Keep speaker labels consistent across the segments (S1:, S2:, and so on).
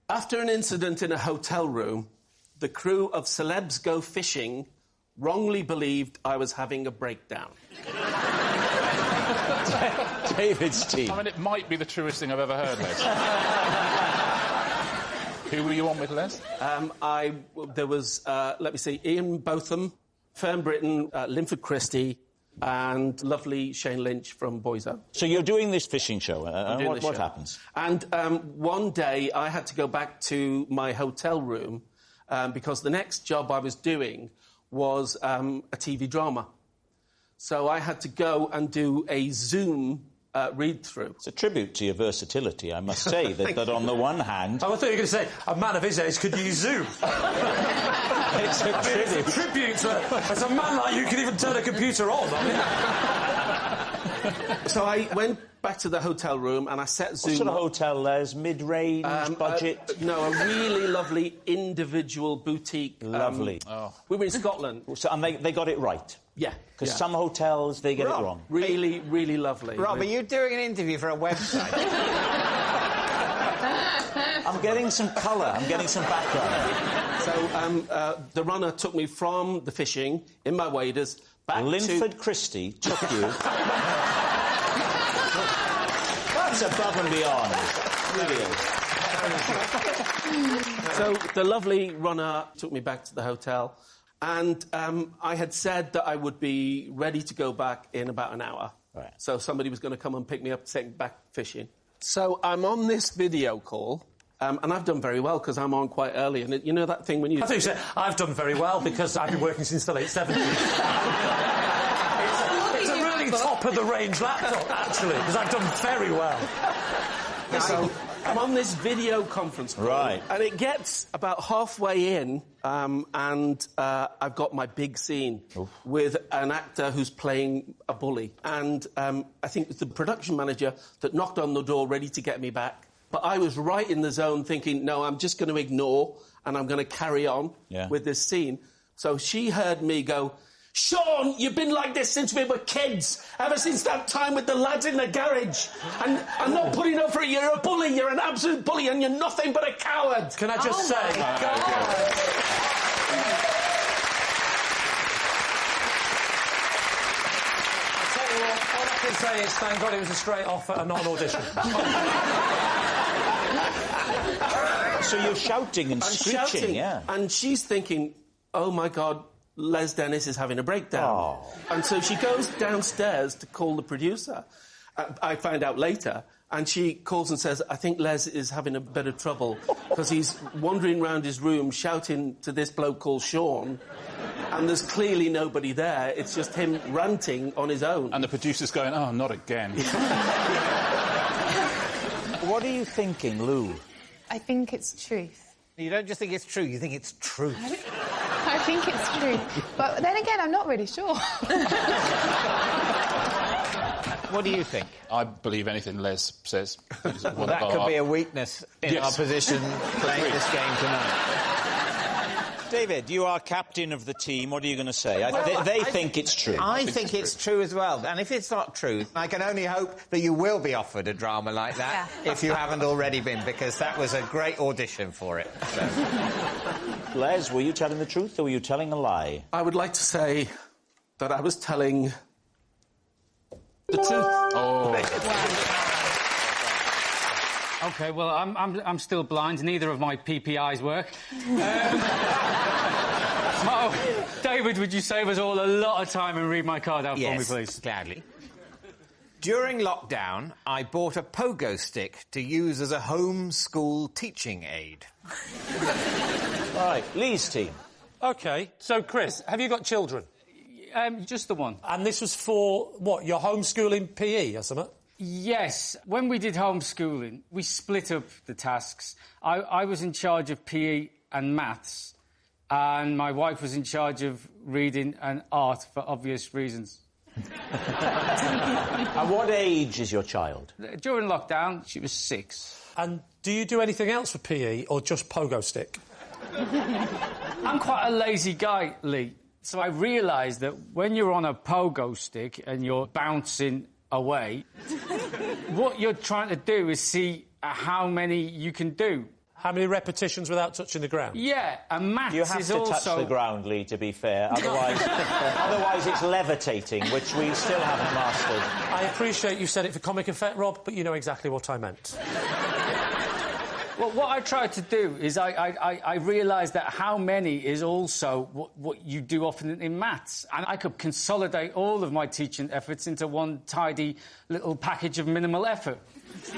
S1: After an incident in a hotel room, the crew of Celebs Go Fishing wrongly believed I was having a breakdown.
S2: David's team.
S3: I mean, it might be the truest thing I've ever heard, Les. Who were you on with, Les?
S1: There was, let me see, Ian Botham, Fern Brydon, Linford Christie, and lovely Shane Lynch from Boyzone.
S2: So you're doing this fishing show, what happens?
S1: And one day I had to go back to my hotel room because the next job I was doing was a TV drama. So I had to go and do a Zoom read-through.
S2: It's a tribute to your versatility, I must say, that on the one hand...
S4: I thought you were going to say, a man of his age could use Zoom.
S2: It's a tribute.
S4: It's a tribute to... As a man like you can even turn a computer on.
S1: So I went back to the hotel room and I set Zoom...
S2: What sort of hotel, Les? Mid-range, budget?
S1: No, a really lovely individual boutique.
S2: Lovely.
S1: We were in Scotland.
S2: So, and they got it right?
S1: Yeah.
S2: Because some hotels, they get it wrong.
S1: Really, really lovely.
S5: Rob, are you doing an interview for a website?
S2: I'm getting some colour. I'm getting some background.
S1: So the runner took me from the fishing, in my waders, back
S2: Linford Christie took you... That's above and beyond. Really.
S1: So the lovely runner took me back to the hotel, and I had said that I would be ready to go back in about an hour.
S2: Right.
S1: So somebody was going to come and pick me up, take me back fishing. So I'm on this video call, and I've done very well because I'm on quite early. And you know that thing when you...
S4: I thought you said, I've done very well because I've been working since the late 70s. It's a really top-of-the-range laptop, actually, because I've done very well.
S1: So I'm on this video conference call,
S2: right,
S1: and it gets about halfway in, and I've got my big scene with an actor who's playing a bully, and I think it's the production manager that knocked on the door ready to get me back. But I was right in the zone thinking, no, I'm just going to ignore and I'm going to carry on with this scene. So she heard me go, Sean, you've been like this since we were kids, ever since that time with the lads in the garage. And I'm not putting up for it. You're a bully. You're an absolute bully, and you're nothing but a coward.
S4: Can I just say... I'll tell you what, all I can say is thank God it was a straight offer and not an audition.
S2: So you're shouting and screeching, yeah.
S1: And she's thinking, oh, my God, Les Dennis is having a breakdown. And so she goes downstairs to call the producer. I find out later, and she calls and says, I think Les is having a bit of trouble because he's wandering around his room shouting to this bloke called Sean, and there's clearly nobody there. It's just him ranting on his own.
S3: And the producer's going, oh, not again.
S2: What are you thinking, Lou?
S6: I think it's truth.
S5: You don't just think it's true, you think it's truth.
S6: I think it's true. But then again, I'm not really sure.
S5: What do you think?
S3: I believe anything Les says.
S5: Well, that could be a weakness in our position playing this game tonight.
S2: David, you are captain of the team. What are you going to say? They think it's true.
S5: I think it's true as well. And if it's not true, I can only hope that you will be offered a drama like that if you haven't already been, because that was a great audition for it. So.
S2: Les, were you telling the truth or were you telling a lie?
S1: I would like to say that I was telling the truth.
S7: OK, well, I'm still blind. Neither of my PPIs work. So, David, would you save us all a lot of time and read my card out for me, please?
S5: Gladly. During lockdown, I bought a pogo stick to use as a home school teaching aid.
S2: Right, Lee's team.
S4: OK, so, Chris, have you got children?
S7: Just the one.
S4: And this was for, what, your homeschooling PE or something?
S7: Yes. When we did homeschooling, we split up the tasks. I was in charge of PE and maths, and my wife was in charge of reading and art for obvious reasons.
S2: And what age is your child?
S7: During lockdown, she was 6.
S4: And do you do anything else for PE or just pogo stick?
S7: I'm quite a lazy guy, Lee. So I realised that when you're on a pogo stick and you're bouncing away, what you're trying to do is see how many you can do.
S4: How many repetitions without touching the ground?
S7: Yeah, and maths
S2: You have
S7: is
S2: to
S7: also...
S2: touch the ground, Lee, to be fair. Otherwise it's levitating, which we still haven't mastered.
S4: I appreciate you said it for comic effect, Rob, but you know exactly what I meant.
S7: Well, what I tried to do is I realised that how many is also what you do often in maths. And I could consolidate all of my teaching efforts into one tidy little package of minimal effort.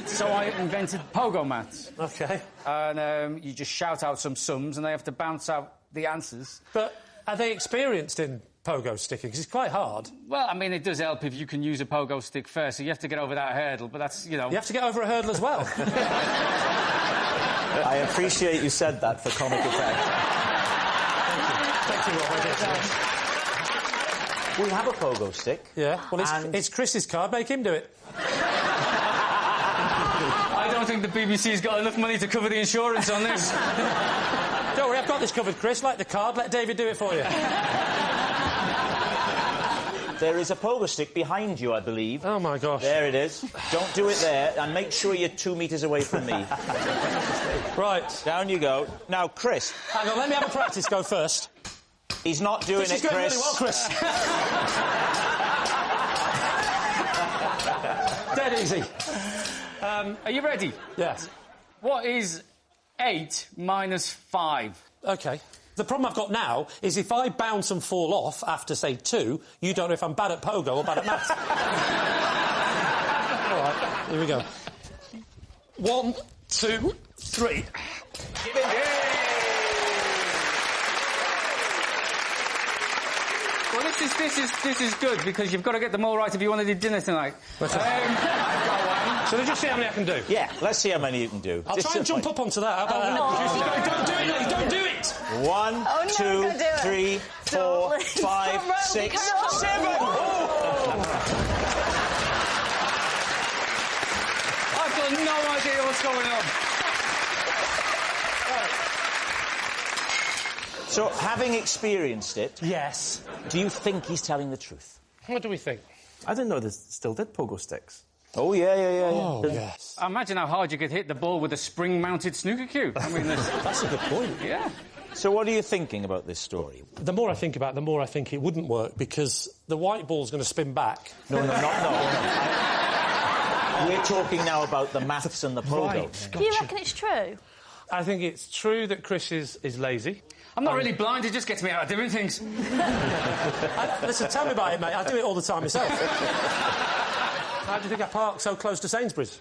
S7: So I invented pogo maths.
S4: OK.
S7: And you just shout out some sums and they have to bounce out the answers.
S4: But are they experienced in pogo sticking? Because it's quite hard.
S7: Well, I mean, it does help if you can use a pogo stick first, so you have to get over that hurdle, but that's, you know...
S4: You have to get over a hurdle as well.
S2: I appreciate you said that for comic effect.
S4: Thank you, Rob.
S2: We have a pogo stick.
S4: Yeah, well, it's Chris's card. Make him do it.
S7: I don't think the BBC's got enough money to cover the insurance on this.
S4: Don't worry, I've got this covered, Chris. Like the card, let David do it for you.
S2: There is a pogo stick behind you, I believe.
S4: Oh, my gosh.
S2: There it is. Don't do it there, and make sure you're 2 metres away from me.
S4: Right.
S2: Down you go. Now, Chris...
S4: Hang on, let me have a practice go first.
S2: He's not doing
S4: This is
S2: it,
S4: going
S2: Chris.
S4: really well, Chris. Dead easy.
S7: Are you ready?
S4: Yes.
S7: What is 8 minus 5?
S4: OK. The problem I've got now is if I bounce and fall off after, say, 2, you don't know if I'm bad at pogo or bad at maths. All right, here we go. 1, 2, 3.
S7: Well, this is good because you've got to get them all right if you want to do dinner tonight.
S4: Shall I just see how many I can do?
S2: Yeah, let's see how many you can do.
S4: I'll try and jump up onto that. How about that? No. Don't do it, Lee, don't do it!
S2: 1, 2, 3, 4, 5, 6, 7!
S7: I've got no idea what's going on.
S2: So, having experienced it...
S4: Yes.
S2: Do you think he's telling the truth?
S4: What do we think?
S8: I didn't know they still did pogo sticks.
S2: Oh, yeah.
S4: Oh, yes.
S7: Imagine how hard you could hit the ball with a spring-mounted snooker cue. I mean,
S4: that's a good point.
S7: Yeah.
S2: So what are you thinking about this story?
S4: The more I think about it, the more I think it wouldn't work, because the white ball's going to spin back.
S2: No. We're talking now about the maths and the pogo.
S4: Right.
S6: Do you reckon it's true?
S4: I think it's true that Chris is lazy.
S7: I'm not really blind, it just gets me out of doing things.
S4: Listen, tell me about it, mate. I do it all the time myself. How do you think I park so close to Sainsbury's?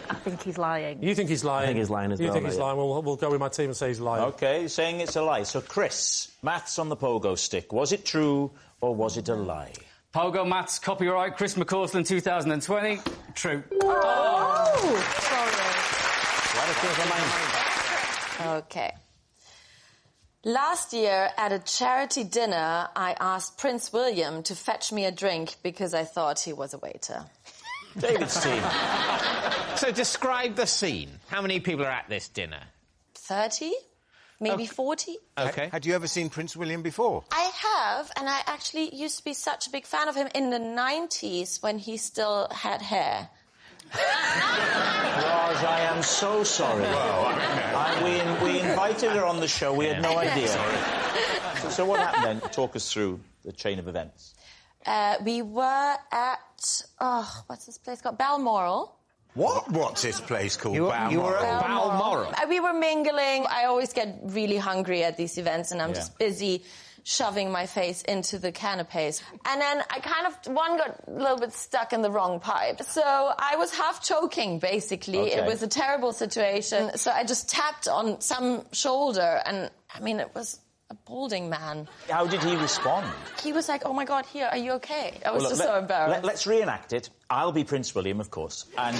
S6: I think he's lying.
S4: You think he's lying?
S8: I think he's lying as well.
S4: You think he's lying? Well, we'll go with my team and say he's lying.
S2: OK, you're saying it's a lie. So, Chris, maths on the pogo stick. Was it true or was it a lie?
S7: Pogo maths, copyright, Chris McCausland, 2020. True.
S6: Oh! Sorry.
S9: OK. Last year, at a charity dinner, I asked Prince William to fetch me a drink because I thought he was a waiter.
S2: David's team.
S5: So describe the scene. How many people are at this dinner?
S9: 30? Maybe 40?
S5: OK.
S10: Had you ever seen Prince William before?
S9: I have, and I actually used to be such a big fan of him in the 90s when he still had hair.
S2: Raj, I am so sorry. We invited her on the show. We had no idea. So what happened then? Talk us through the chain of events.
S9: We were at... Oh, what's this place called? Balmoral.
S10: What? What's this place called?
S5: You were at Balmoral?
S9: We were mingling. I always get really hungry at these events, and I'm just busy shoving my face into the canapes. And then one got a little bit stuck in the wrong pipe. So I was half choking, basically.
S2: Okay.
S9: It was a terrible situation. So I just tapped on some shoulder, and, I mean, it was a balding man.
S2: How did he respond?
S9: He was like, oh, my God, here, are you OK? I was so embarrassed.
S2: Let's reenact it. I'll be Prince William, of course, and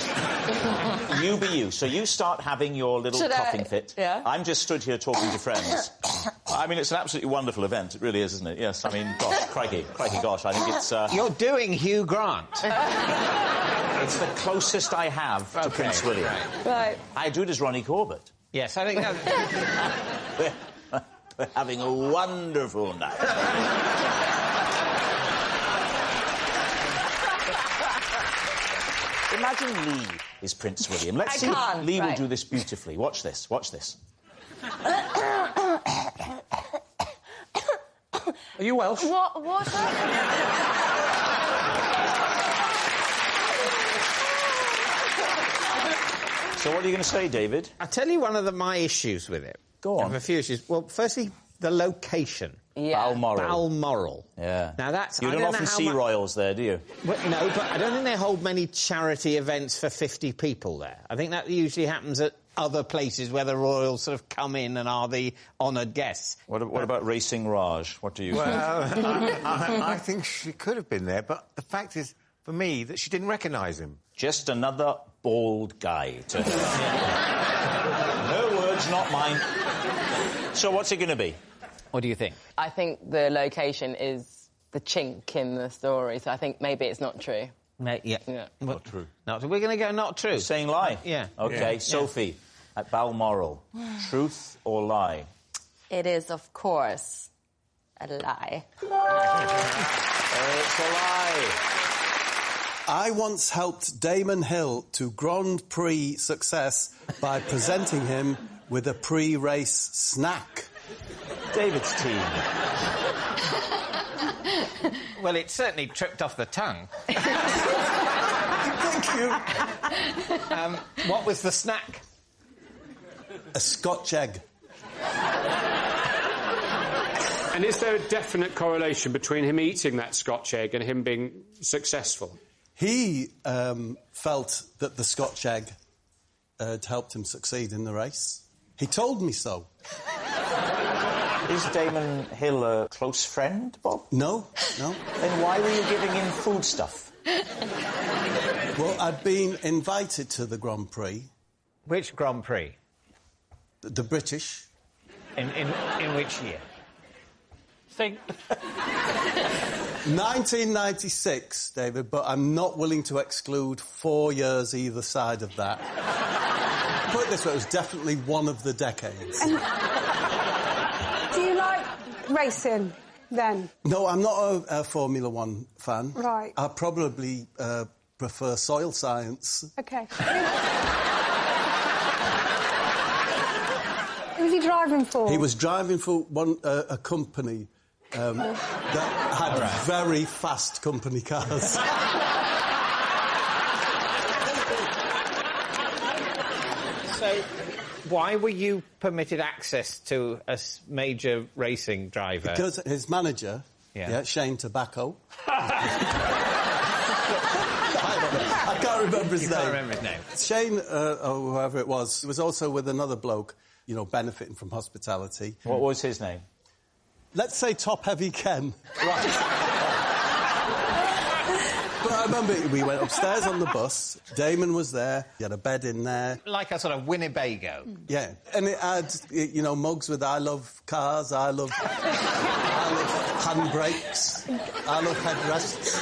S2: you be you. So you start having your little coughing fit.
S9: Yeah.
S2: I'm just stood here talking to friends. I mean, it's an absolutely wonderful event. It really is, isn't it? Yes, I mean, gosh, crikey, gosh, I think it's...
S5: You're doing Hugh Grant.
S2: It's the closest I have to Prince William.
S9: Right.
S2: I do it as Ronnie Corbett.
S5: Yes, I think that...
S2: We're having a wonderful night. Imagine Lee is Prince William. Let's see. Lee will do this beautifully. Watch this. Watch this.
S4: Are you Welsh?
S9: What?
S2: So what are you going to say, David?
S5: I'll tell you one of my issues with it.
S2: Go on.
S5: I have a few issues. Well, firstly, the location.
S9: Yeah.
S5: Balmoral.
S2: Yeah.
S5: Now, that's...
S2: You don't often see royals there, do you?
S5: Well, no, but I don't think they hold many charity events for 50 people there. I think that usually happens at other places where the royals sort of come in and are the honoured guests.
S2: What about Racing Raj? What do you think?
S10: Well, I think she could have been there, but the fact is, for me, that she didn't recognise him.
S2: Just another bald guy to her. No words, not mine. So what's it going to be?
S5: What do you think?
S11: I think the location is the chink in the story, so I think maybe it's not true.
S5: Yeah.
S10: Not true.
S5: We're going to go not true.
S2: Saying lie?
S5: Yeah.
S2: OK,
S5: Yeah.
S2: Sophie, at Balmoral, truth or lie?
S9: It is, of course, a lie.
S2: It's a lie.
S12: I once helped Damon Hill to Grand Prix success by presenting him with a pre-race snack.
S2: David's team.
S5: Well, it certainly tripped off the tongue.
S12: Thank you.
S5: What was the snack?
S12: A Scotch egg.
S4: And is there a definite correlation between him eating that Scotch egg and him being successful?
S12: He felt that the Scotch egg had helped him succeed in the race. He told me so.
S2: Is Damon Hill a close friend, Bob?
S12: No.
S2: Then why were you giving him foodstuff?
S12: Well, I'd been invited to the Grand Prix.
S5: Which Grand Prix?
S12: The British.
S5: In which year?
S4: Think.
S12: 1996, David, but I'm not willing to exclude 4 years either side of that. Put it this way, it was definitely one of the decades.
S6: Do you like racing, then?
S12: No, I'm not a Formula One fan.
S6: Right.
S12: I probably prefer soil science.
S6: OK. Who was he driving for?
S12: He was driving for a company that had very fast company cars.
S5: So, why were you permitted access to a major racing driver?
S12: Because his manager, Shane Tobacco... I can't remember his name.
S5: Can't remember his name.
S12: Shane, or whoever it was also with another bloke, you know, benefiting from hospitality.
S2: What was his name?
S12: Let's say Top Heavy Ken. Right. But I remember we went upstairs on the bus. Damon was there. He had a bed in there.
S5: Like a sort of Winnebago.
S12: Yeah. And it had, you know, mugs with I love cars, I love handbrakes, I love headrests.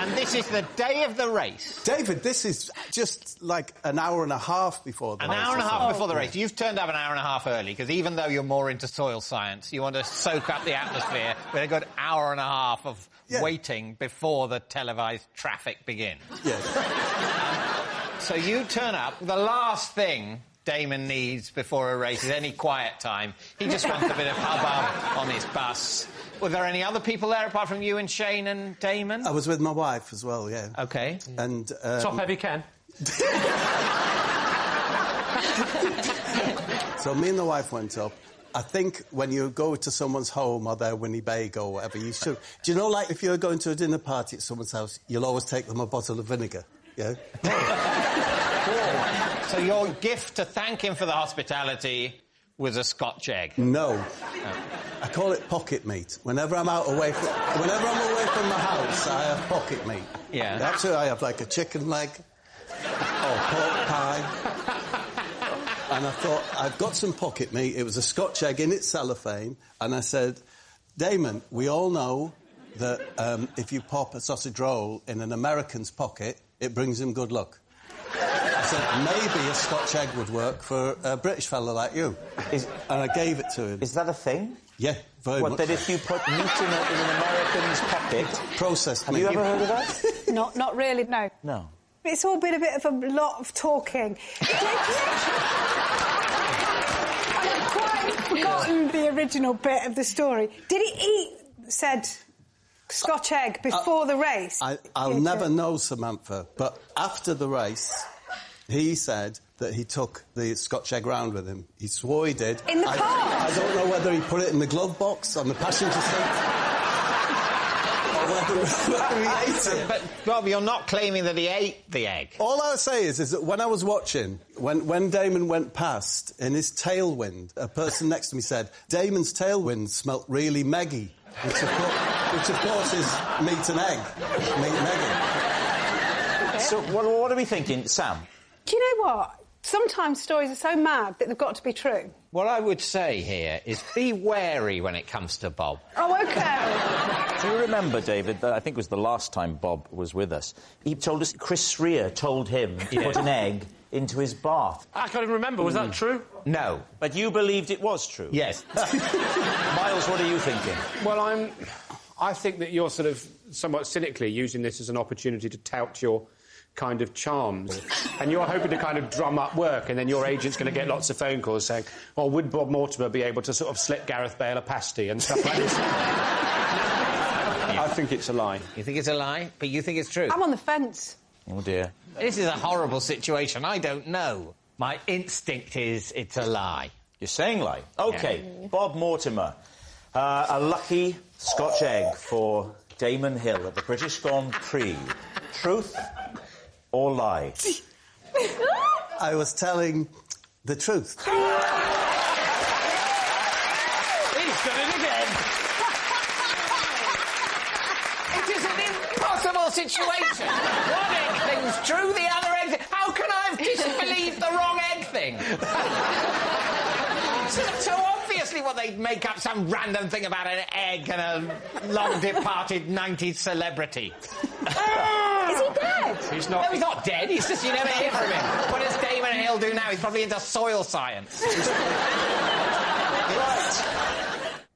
S5: And this is the day of the race.
S12: David, this is just like an hour and a half before the race.
S5: An hour and a half before the race. You've turned up an hour and a half early, because even though you're more into soil science, you want to soak up the atmosphere with a good hour and a half of waiting before the televised traffic begins.
S12: Yes.
S5: So you turn up. The last thing Damon needs before a race is any quiet time. He just wants a bit of hubbub on his bus. Were there any other people there apart from you and Shane and Damon?
S12: I was with my wife as well, yeah.
S5: OK.
S12: And...
S4: Top Heavy Ken.
S12: So me and the wife went up. I think when you go to someone's home or their Winnebago or whatever, you should... Do you know, like, if you're going to a dinner party at someone's house, you'll always take them a bottle of vinegar, yeah?
S5: So your gift to thank him for the hospitality was a Scotch egg?
S12: No. I call it pocket meat. Whenever I'm away from the house, I have pocket meat.
S5: Yeah.
S12: That's it. I have, like, a chicken leg or pork pie. And I thought, I've got some pocket meat. It was a Scotch egg in its cellophane. And I said, Damon, we all know that if you pop a sausage roll in an American's pocket, it brings him good luck. I said, maybe a Scotch egg would work for a British fella like you. And I gave it to him.
S2: Is that a thing?
S12: Yeah, very much.
S2: What, that if you put meat in an American's pocket...
S12: Processed
S2: Have
S12: meat.
S2: you ever heard of that?
S6: Not really, no.
S2: No.
S13: It's all been a bit of a lot of talking. I've quite forgotten the original bit of the story. Did he eat said Scotch egg before the race?
S12: I'll never know, Samantha, but after the race, he said that he took the Scotch egg round with him. He swore he did.
S13: In the car?
S12: I don't know whether he put it in the glove box on the passenger seat. Whether he ate it.
S5: But, Bob, you're not claiming that he ate the egg.
S12: All I would say is that when I was watching, when Damon went past, in his tailwind, a person next to me said, Damon's tailwind smelt really meggy, which of course is meat and egg. Meat and egg.
S2: Okay. So what are we thinking, Sam?
S13: Do you know what? Sometimes stories are so mad that they've got to be true.
S5: What I would say here is be wary when it comes to Bob.
S13: Oh, OK.
S2: Do you remember, David, that I think it was the last time Bob was with us, he told us Chris Rea told him to put an egg into his bath.
S4: I can't even remember. Was that true?
S5: No.
S2: But you believed it was true?
S5: Yes.
S2: Miles, what are you thinking?
S4: Well, I think that you're sort of somewhat cynically using this as an opportunity to tout your kind of charms, and you're hoping to kind of drum up work, and then your agent's going to get lots of phone calls saying, "Oh, would Bob Mortimer be able to sort of slip Gareth Bale a pasty and stuff like this?" I think it's a lie.
S5: You think it's a lie, but you think it's true?
S13: I'm on the fence.
S2: Oh dear.
S5: This is a horrible situation. I don't know. My instinct is it's a lie.
S2: You're saying lie? OK. Yeah. Bob Mortimer. A lucky Scotch egg for Damon Hill at the British Grand Prix. Truth or lie?
S12: I was telling the truth.
S5: He's done it again. It is an impossible situation. One egg thing's true, the other egg... How can I have disbelieved the wrong egg thing? So obviously what they'd make up some random thing about an egg and a long-departed 90s celebrity.
S13: Is he dead?
S4: He's not...
S5: No, he's not dead. He's just... You never hear from him. What does Damon Hill do now? He's probably into soil science.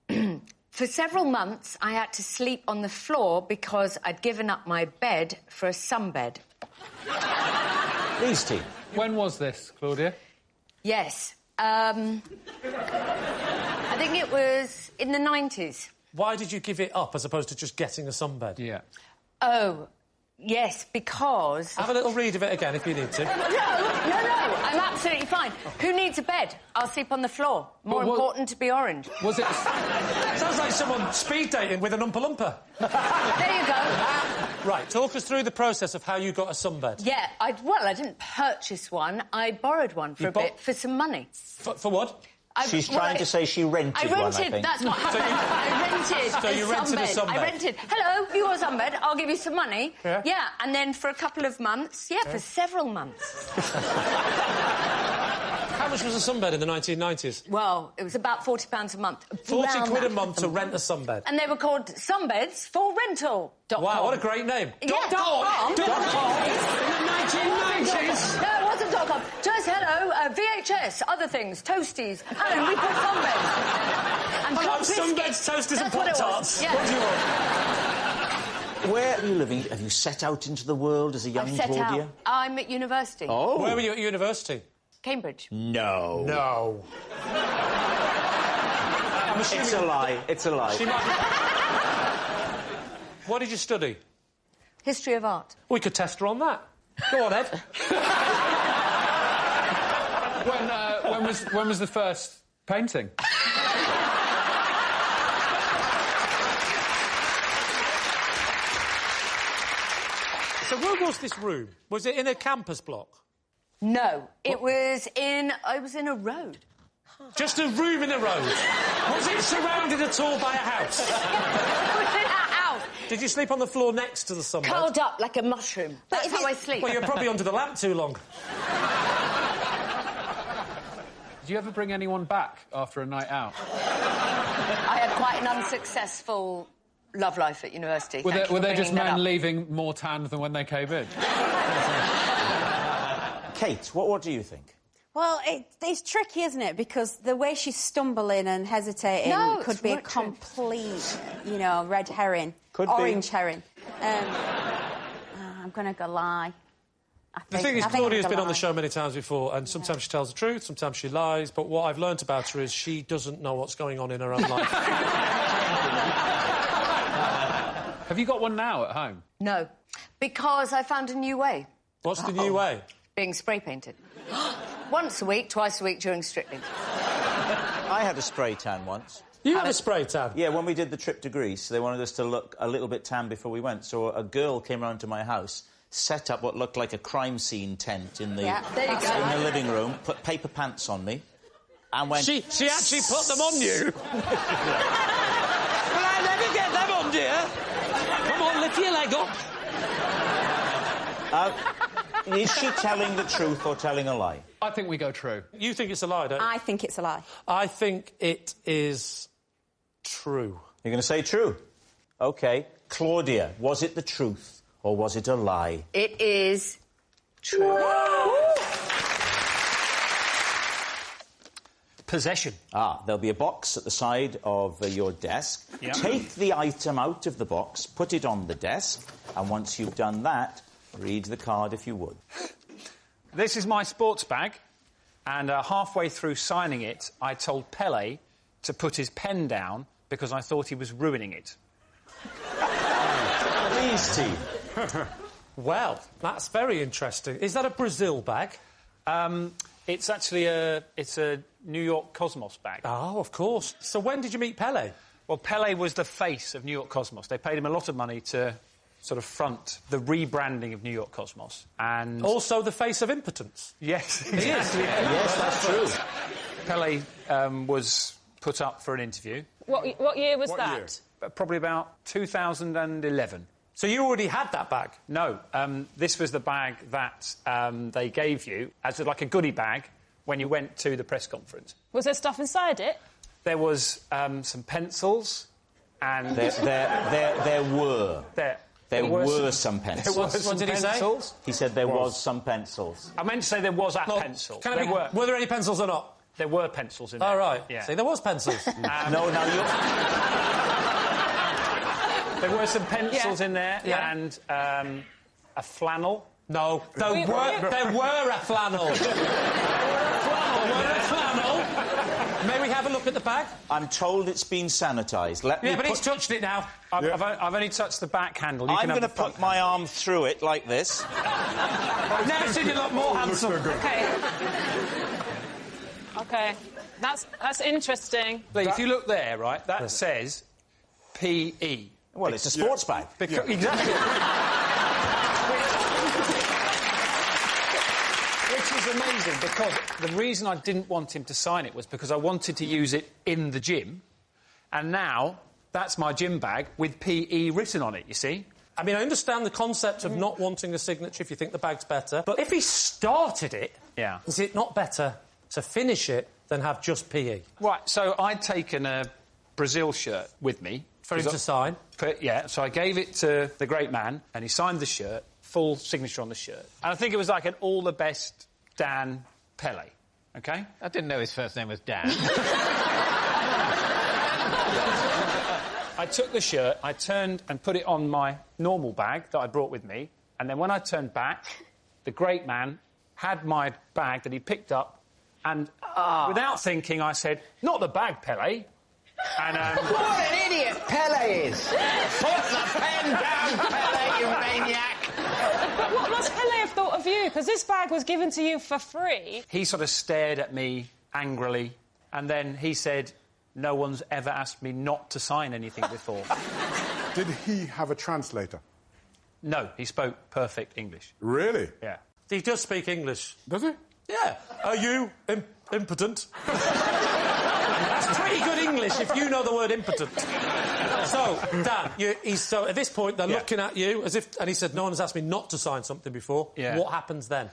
S2: Right.
S14: For several months, I had to sleep on the floor because I'd given up my bed for a sunbed.
S2: These team.
S3: When was this, Claudia?
S14: Yes. I think it was in the 90s.
S4: Why did you give it up as opposed to just getting a sunbed?
S3: Yeah.
S14: Oh, yes, because...
S4: Have a little read of it again if you need to.
S14: No, I'm absolutely fine. Who needs a bed? I'll sleep on the floor. More important to be orange.
S3: Was it...
S4: Sounds like someone speed dating with an Oompa Loompa.
S14: There you go.
S4: Right, talk us through the process of how you got a sunbed.
S14: Yeah, I didn't purchase one. I borrowed one for a bit, for some money.
S4: For what?
S2: She's trying to say she rented one, I think.
S14: That's what happened. I rented a sunbed. I rented. Hello, you want a sunbed? I'll give you some money.
S4: Yeah?
S14: Yeah, and then for a couple of months. Yeah, for several months.
S4: How much was a sunbed in the 1990s?
S14: Well, it was about £40 a month.
S4: 40 quid a month to rent a sunbed.
S14: And they were called Sunbeds for Rental.
S4: Wow, what a great name.
S14: Yeah, .com.
S4: In the 1990s.
S14: No, it wasn't .com. Just hello, VHS, other things, toasties, and we put sunbeds. And
S4: sunbeds, toasties and Pop-Tarts.
S14: Yeah.
S4: What do you want?
S2: Where are you living? Have you set out into the world as a young Claudia?
S14: I'm at university.
S2: Oh.
S4: Where were you at university?
S14: Cambridge.
S2: No.
S4: No.
S2: It's a lie. It's a lie.
S4: What did you study?
S14: History of art.
S4: We could test her on that. Go on, Ed.
S3: When was the first painting?
S4: So where was this room? Was it in a campus block?
S14: No, it was in a road.
S4: Just a room in a road? Was it surrounded at all by a house?
S14: It was in a house.
S4: Did you sleep on the floor next to the sunbed?
S14: Curled up like a mushroom. That's how I sleep.
S4: Well, you're probably under the lamp too long.
S3: Did you ever bring anyone back after a night out?
S14: I had quite an unsuccessful love life at university.
S3: Were there just men leaving more tanned than when they came in?
S2: Kate, what do you think?
S15: Well, it's tricky, isn't it? Because the way she's stumbling and hesitating could be a complete, red herring.
S2: Could
S15: Orange herring. I'm going to go lie.
S16: The thing is, Claudia's been on the show many times before, and sometimes she tells the truth, sometimes she lies, but what I've learnt about her is she doesn't know what's going on in her own life.
S3: Have you got one now at home?
S14: No, because I found a new way.
S16: What's the new way?
S14: Being spray painted. Once a week, twice a week during Strictly.
S2: I had a spray tan once.
S16: You had a spray tan?
S2: Yeah, when we did the trip to Greece, they wanted us to look a little bit tan before we went, so a girl came round to my house, set up what looked like a crime scene tent in the,
S14: there you go.
S2: in the living room, put paper pants on me, and went...
S16: She actually put them on you?
S1: Will I never get them on, dear? Come on, lift your leg up.
S2: Is she telling the truth or telling a lie?
S3: I think we go true.
S16: You think it's a lie, don't you?
S15: I think it's a lie.
S16: I think it is true.
S2: You're going to say true? OK. Claudia, was it the truth or was it a lie?
S14: It is true.
S3: Possession.
S2: There'll be a box at the side of your desk.
S3: Yep.
S2: Take the item out of the box, put it on the desk, and once you've done that, read the card if you would.
S3: This is my sports bag, and halfway through signing it, I told Pele to put his pen down because I thought he was ruining it.
S2: Please, team.
S16: Well, that's very interesting. Is that a Brazil bag?
S3: It's actually a New York Cosmos bag.
S16: Oh, of course. So when did you meet Pele?
S3: Well, Pele was the face of New York Cosmos. They paid him a lot of money to sort of front the rebranding of New York Cosmos. And
S16: also the face of impotence.
S3: Yes,
S16: he is.
S2: Yes, that's true.
S3: Pele was put up for an interview.
S17: What year was that?
S3: Probably about 2011.
S16: So you already had that bag?
S3: No. This was the bag that they gave you as like a goodie bag when you went to the press conference.
S17: Was there stuff inside it?
S3: There was some pencils and...
S2: There were. There were some pencils.
S3: There was
S16: what did
S3: pencils.
S16: he say?
S2: He said there was some pencils.
S3: I meant to say there was a pencil.
S16: Were there any pencils or not?
S3: There were pencils in there.
S16: Oh, right.
S3: Yeah.
S16: See, there was pencils.
S2: No, you're...
S3: There were some pencils in there and a flannel.
S16: No, there were a flannel. May we have a look at the bag?
S2: I'm told it's been sanitised.
S16: But he's touched it now.
S3: I've only touched the back handle.
S2: I'm going to put my arm through it like this.
S16: I've never seen you look more handsome.
S17: OK. That's interesting.
S3: If you look there, right, that says PE.
S2: Well, it's a sports bag.
S3: Exactly. Which is amazing, because the reason I didn't want him to sign it was because I wanted to use it in the gym, and now that's my gym bag with PE written on it, you see?
S16: I mean, I understand the concept of not wanting a signature if you think the bag's better, but if he started it, is it not better to finish it than have just PE?
S3: Right, so I'd taken a Brazil shirt with me.
S16: For him to sign?
S3: So I gave it to the great man, and he signed the shirt, full signature on the shirt. And I think it was like an all the best Dan Pele, OK?
S5: I didn't know his first name was Dan.
S3: I took the shirt, I turned and put it on my normal bag that I brought with me, and then when I turned back, the great man had my bag that he picked up, and without thinking, I said, "Not the bag, Pele." And,
S5: what an idiot Pele is! Put the pen down, Pele, you maniac!
S17: What must Pele have thought of you? Because this bag was given to you for free.
S3: He sort of stared at me angrily, and then he said, "No one's ever asked me not to sign anything before."
S18: Did he have a translator?
S3: No, he spoke perfect English.
S18: Really?
S3: Yeah.
S16: He does speak English.
S18: Does he?
S16: Yeah. Are you impotent? That's pretty good English if you know the word impotent. So, Dan, so at this point they're looking at you as if... And he said, "No one has asked me not to sign something before."
S3: Yeah.
S16: What happens then?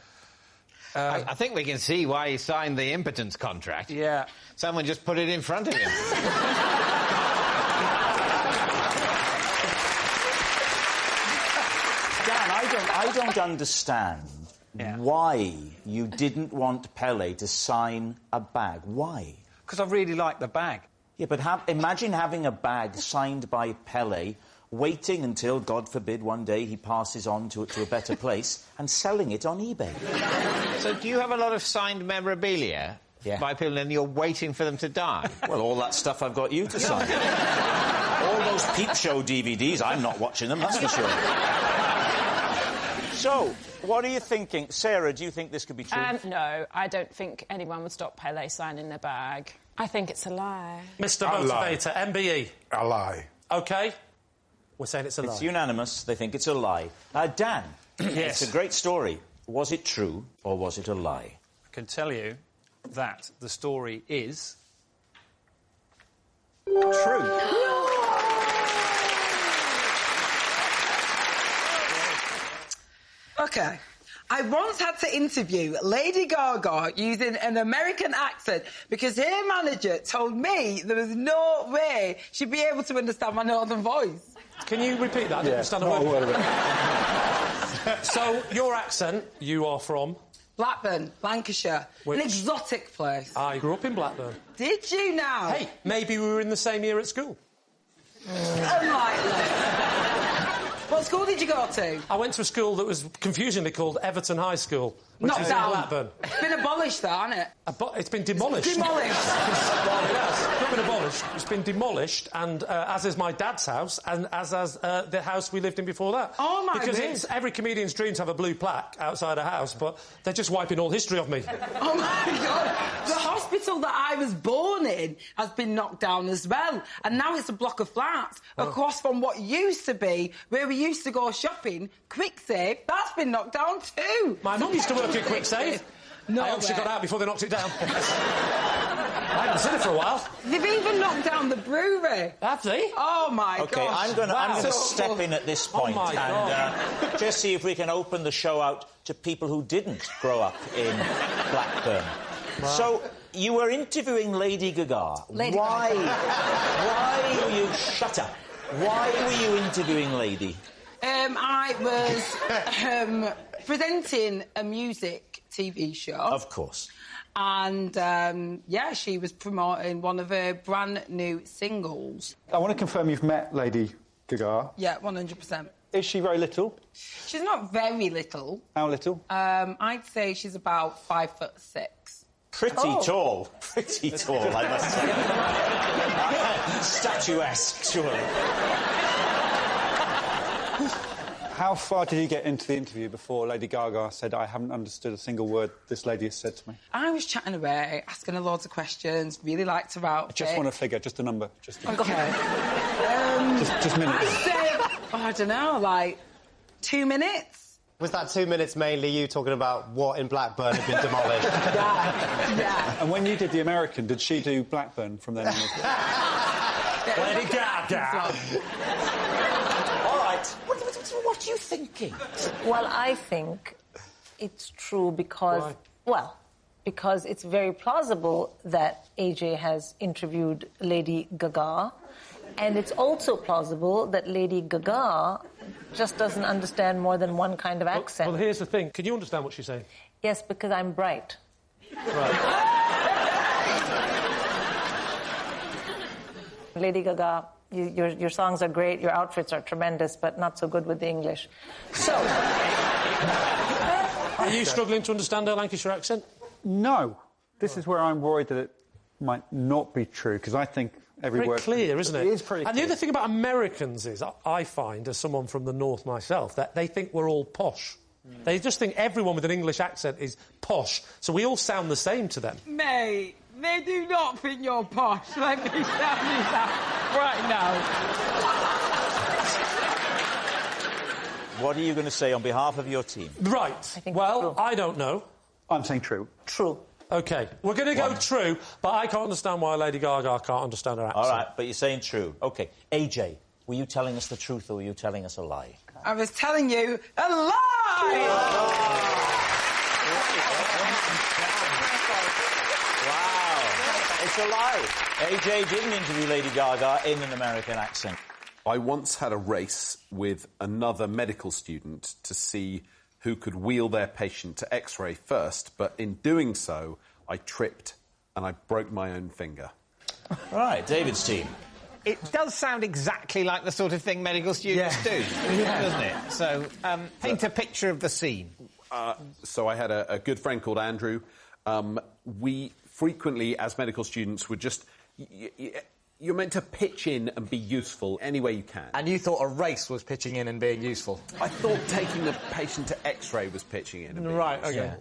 S5: I think we can see why he signed the impotence contract.
S3: Yeah.
S5: Someone just put it in front of him.
S2: Dan, I don't understand why you didn't want Pele to sign a bag. Why?
S3: Because I really like the bag.
S2: Yeah, but imagine having a bag signed by Pele waiting until, God forbid, one day he passes on to a better place and selling it on eBay.
S5: So do you have a lot of signed memorabilia by people and you're waiting for them to die?
S2: Well, all that stuff I've got you to sign. All those Peep Show DVDs, I'm not watching them, that's for sure. So, what are you thinking? Sarah, do you think this could be true?
S17: No, I don't think anyone would stop Pele signing their bag. I think it's a lie.
S16: Mr. Motivator, MBE.
S18: A lie.
S16: OK. We're saying it's a lie.
S2: It's unanimous. They think it's a lie. Dan,
S3: Yes.
S2: it's a great story. Was it true or was it a lie?
S3: I can tell you that the story is true.
S19: OK. I once had to interview Lady Gaga using an American accent because her manager told me there was no way she'd be able to understand my northern voice.
S16: Can you repeat that? I didn't understand a word of it. So, your accent, you are from?
S19: Blackburn, Lancashire. An exotic place.
S16: I grew up in Blackburn.
S19: Did you now?
S16: Hey, maybe we were in the same year at school.
S19: Unlikely. What school did you go to?
S16: I went to a school that was confusingly called Everton High School, which is in Blackburn.
S19: It's been abolished, though, hasn't it?
S16: It's been demolished.
S19: It's demolished.
S16: Well, it has. Not been abolished. It's been demolished, and as is my dad's house, and as the house we lived in before that.
S19: Oh, my
S16: Because
S19: God.
S16: it's every comedian's dream to have a blue plaque outside a house, but they're just wiping all history of me.
S19: Oh, my God. The hospital that I was born in has been knocked down as well, and now it's a block of flats across from what used to be where we used to go shopping, Quick Save. That's been knocked down too.
S16: My mum used to work at Quick Save.
S19: No
S16: I hope she
S19: way.
S16: got out before they knocked it down. I haven't seen it for a while.
S19: They've even knocked down the brewery.
S16: Have they?
S19: Oh, my
S2: OK,
S19: gosh.
S2: I'm going to
S19: So
S2: step
S19: cool.
S2: in at this point and just see if we can open the show out to people who didn't grow up in Blackburn.
S19: Wow.
S2: So, you were interviewing Lady Gaga. Why were you... Shut up. Why were you interviewing Lady?
S19: I was presenting a music TV show.
S2: Of course.
S19: And, she was promoting one of her brand new singles.
S20: I want to confirm you've met Lady Gaga.
S19: Yeah, 100%.
S20: Is she very little?
S19: She's not very little.
S20: How little?
S19: I'd say she's about 5'6".
S2: Pretty tall. Pretty tall, I must say. Statuesque, surely.
S20: How far did you get into the interview before Lady Gaga said, I haven't understood a single word this lady has said to me?
S19: I was chatting away, asking her loads of questions, really liked her outfit.
S20: I just want a figure, just a number. Just a
S19: OK.
S20: just minutes.
S19: I'd say, I don't know, like 2 minutes.
S21: Was that 2 minutes mainly you talking about what in Blackburn had been demolished?
S19: Yeah.
S20: And when you did the American, did she do Blackburn from then on as well?
S16: Lady Gaga.
S2: All right. What are you thinking?
S22: Well, I think it's true because...
S16: Why?
S22: Well, because it's very plausible that AJ has interviewed Lady Gaga, and it's also plausible that Lady Gaga just doesn't understand more than one kind of accent.
S16: Well, here's the thing. Can you understand what she's saying?
S22: Yes, because I'm bright. Lady Gaga, your songs are great, your outfits are tremendous, but not so good with the English. So...
S16: Are you struggling to understand her Lancashire accent?
S20: No. This is where I'm worried that it might not be true, because I think every
S16: Very
S20: word...
S16: clear, isn't it?
S20: It is pretty clear.
S16: And the other thing about Americans is, I find, as someone from the north myself, that they think we're all posh. They just think everyone with an English accent is posh, so we all sound the same to them.
S19: Mate, they do not think you're posh. Let me tell you that right now.
S2: What are you going to say on behalf of your team?
S16: Right. Well, I don't know.
S20: I'm saying true.
S22: True.
S16: OK, we're going to go true, but I can't understand why Lady Gaga can't understand her accent.
S2: All right, but you're saying true. OK. AJ, were you telling us the truth or were you telling us a lie?
S19: I was telling you a lie!
S2: Wow. It's a lie. AJ didn't interview Lady Gaga in an American accent.
S23: I once had a race with another medical student to see who could wheel their patient to X-ray first, but in doing so, I tripped and I broke my own finger.
S2: Right, David's team.
S5: It does sound exactly like the sort of thing medical students do, doesn't it? So, paint a picture of the scene.
S23: So I had a good friend called Andrew. We frequently, as medical students, would just... You're meant to pitch in and be useful any way you can.
S7: And you thought a race was pitching in and being useful?
S23: I thought taking the patient to X-ray was pitching in and being
S7: right,
S23: useful.
S7: okay.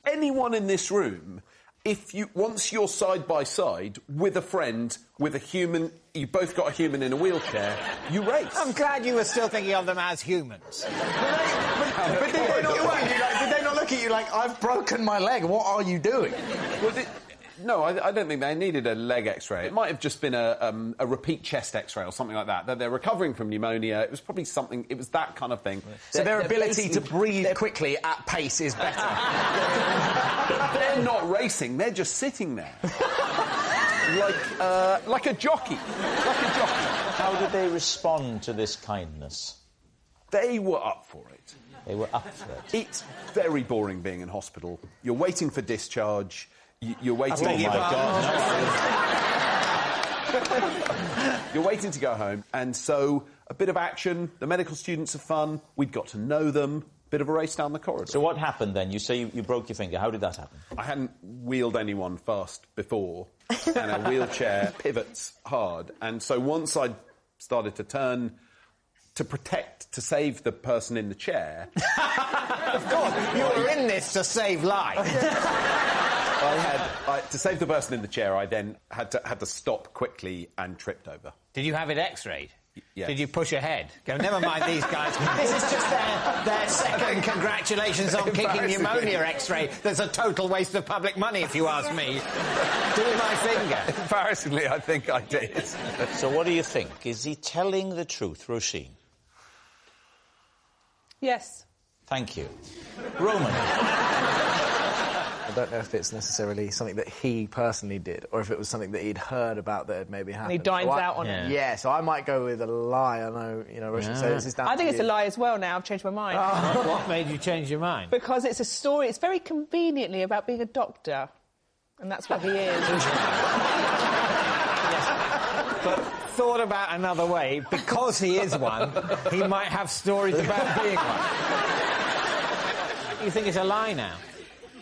S23: Anyone in this room, once you're side by side with a friend, with a human, you both got a human in a wheelchair, you race.
S5: I'm glad you were still thinking of them as humans.
S7: But did they not look at you like, I've broken my leg, what are you doing?
S23: No, I don't think they needed a leg X-ray. It might have just been a repeat chest X-ray or something like that. They're recovering from pneumonia. It was probably something... It was that kind of thing.
S7: So their ability to breathe quickly at pace is better.
S23: They're not racing. They're just sitting there. like a jockey. Like a jockey.
S2: How did they respond to this kindness?
S23: They were up for it.
S2: They were up for it.
S23: It's very boring being in hospital. You're waiting for discharge... You're waiting...
S2: Oh, my God.
S23: You're waiting to go home, and so a bit of action. The medical students are fun. We'd got to know them. Bit of a race down the corridor.
S2: So what happened then? You say you broke your finger. How did that happen?
S23: I hadn't wheeled anyone fast before, and a wheelchair pivots hard. And so once I started to turn to to save the person in the chair...
S5: Of course, you were in this to save lives.
S23: To save the person in the chair, I then had to stop quickly and tripped over.
S5: Did you have it X-rayed?
S23: Yes.
S5: Did you push ahead? Go, never mind these guys. This is just their second congratulations on kicking pneumonia X-ray. There's a total waste of public money, if you ask me. Do my finger.
S23: Embarrassingly, I think I did.
S2: So what do you think? Is he telling the truth, Roisin?
S13: Yes.
S2: Thank you. Roman.
S7: I don't know if it's necessarily something that he personally did, or if it was something that he'd heard about that had maybe happened.
S17: And he dines out on it.
S7: Yeah, so I might go with a lie. I know, Roisin says this is down
S17: I think
S7: to
S17: it's a
S7: you.
S17: lie as well now. I've changed my mind.
S5: What made you change your mind?
S17: Because it's a story. It's very conveniently about being a doctor. And that's what he is.
S5: But thought about another way, because he is one, he might have stories about being one. You think it's a lie now?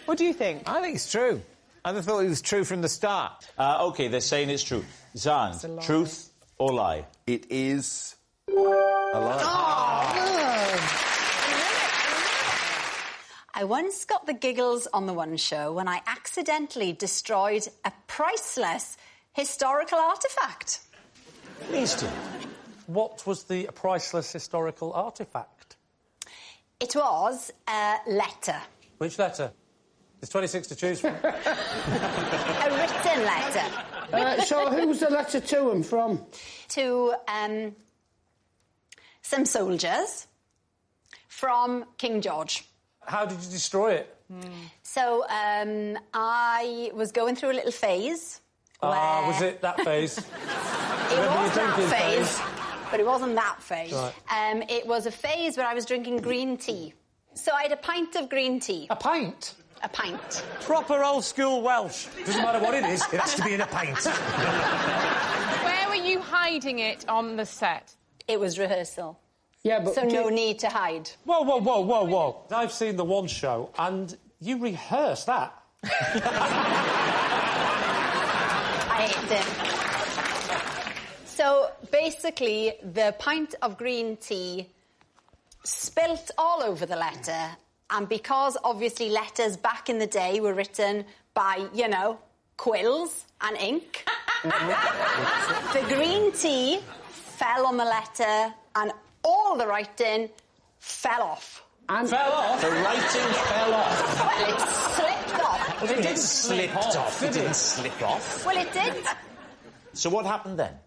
S17: What do you think?
S5: I think it's true. I thought it was true from the start.
S2: OK, they're saying it's true. Zan, truth or lie?
S23: It is a lie.
S15: I once got the giggles on the One Show when I accidentally destroyed a priceless historical artefact.
S2: Please do.
S16: What was the priceless historical artefact?
S15: It was a letter.
S16: Which letter? There's 26 to choose from.
S15: A written letter.
S8: So who was the letter to him from?
S15: To some soldiers from King George.
S16: How did you destroy it?
S15: So I was going through a little phase.
S16: Was it that phase?
S15: It was that phase, but it wasn't that phase.
S16: Right.
S15: It was a phase where I was drinking green tea. So I had a pint of green tea.
S16: A pint?
S15: A pint.
S16: Proper old-school Welsh. Doesn't matter what it is, it has to be in a pint.
S17: Where were you hiding it on the set?
S15: It was rehearsal.
S8: Yeah, but...
S15: So no need to hide.
S16: Whoa, whoa, whoa, whoa, whoa. I've seen the One Show, and you rehearse that.
S15: I hate it. So, basically, the pint of green tea spilt all over the letter, and because, obviously, letters back in the day were written by, quills and ink, the green tea fell on the letter, and all the writing fell off.
S16: And fell off?
S2: The writing fell off?
S15: Well, it slipped off.
S2: Well, it didn't slip off. It didn't slip off.
S15: Well, it did.
S2: So what happened then?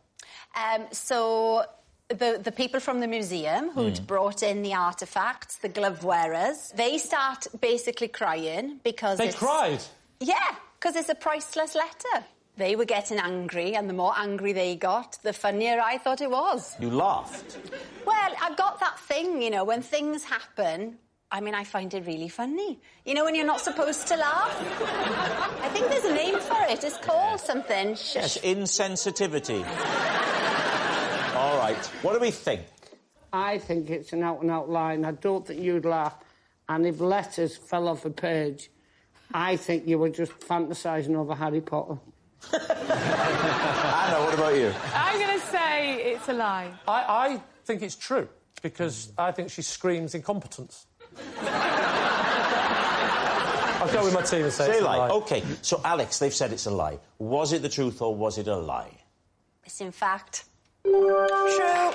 S15: So the people from the museum who'd brought in the artefacts, the glove wearers, they start basically crying because
S16: They cried?
S15: Yeah, because it's a priceless letter. They were getting angry, and the more angry they got, the funnier I thought it was.
S2: You laughed?
S15: Well, I've got that thing, when things happen, I find it really funny. When you're not supposed to laugh. I think there's a name for it. It's called something.
S2: Yes, insensitivity. All right. What do we think?
S8: I think it's an out-and-out lie, and I don't think you'd laugh. And if letters fell off a page, I think you were just fantasising over Harry Potter.
S2: Anna, what about you?
S17: I'm going to say it's a lie.
S16: I think it's true, because I think she screams incompetence. I'll go with my team and say it's a lie.
S2: OK, so, Alex, they've said it's a lie. Was it the truth or was it a lie?
S15: It's in fact
S2: true.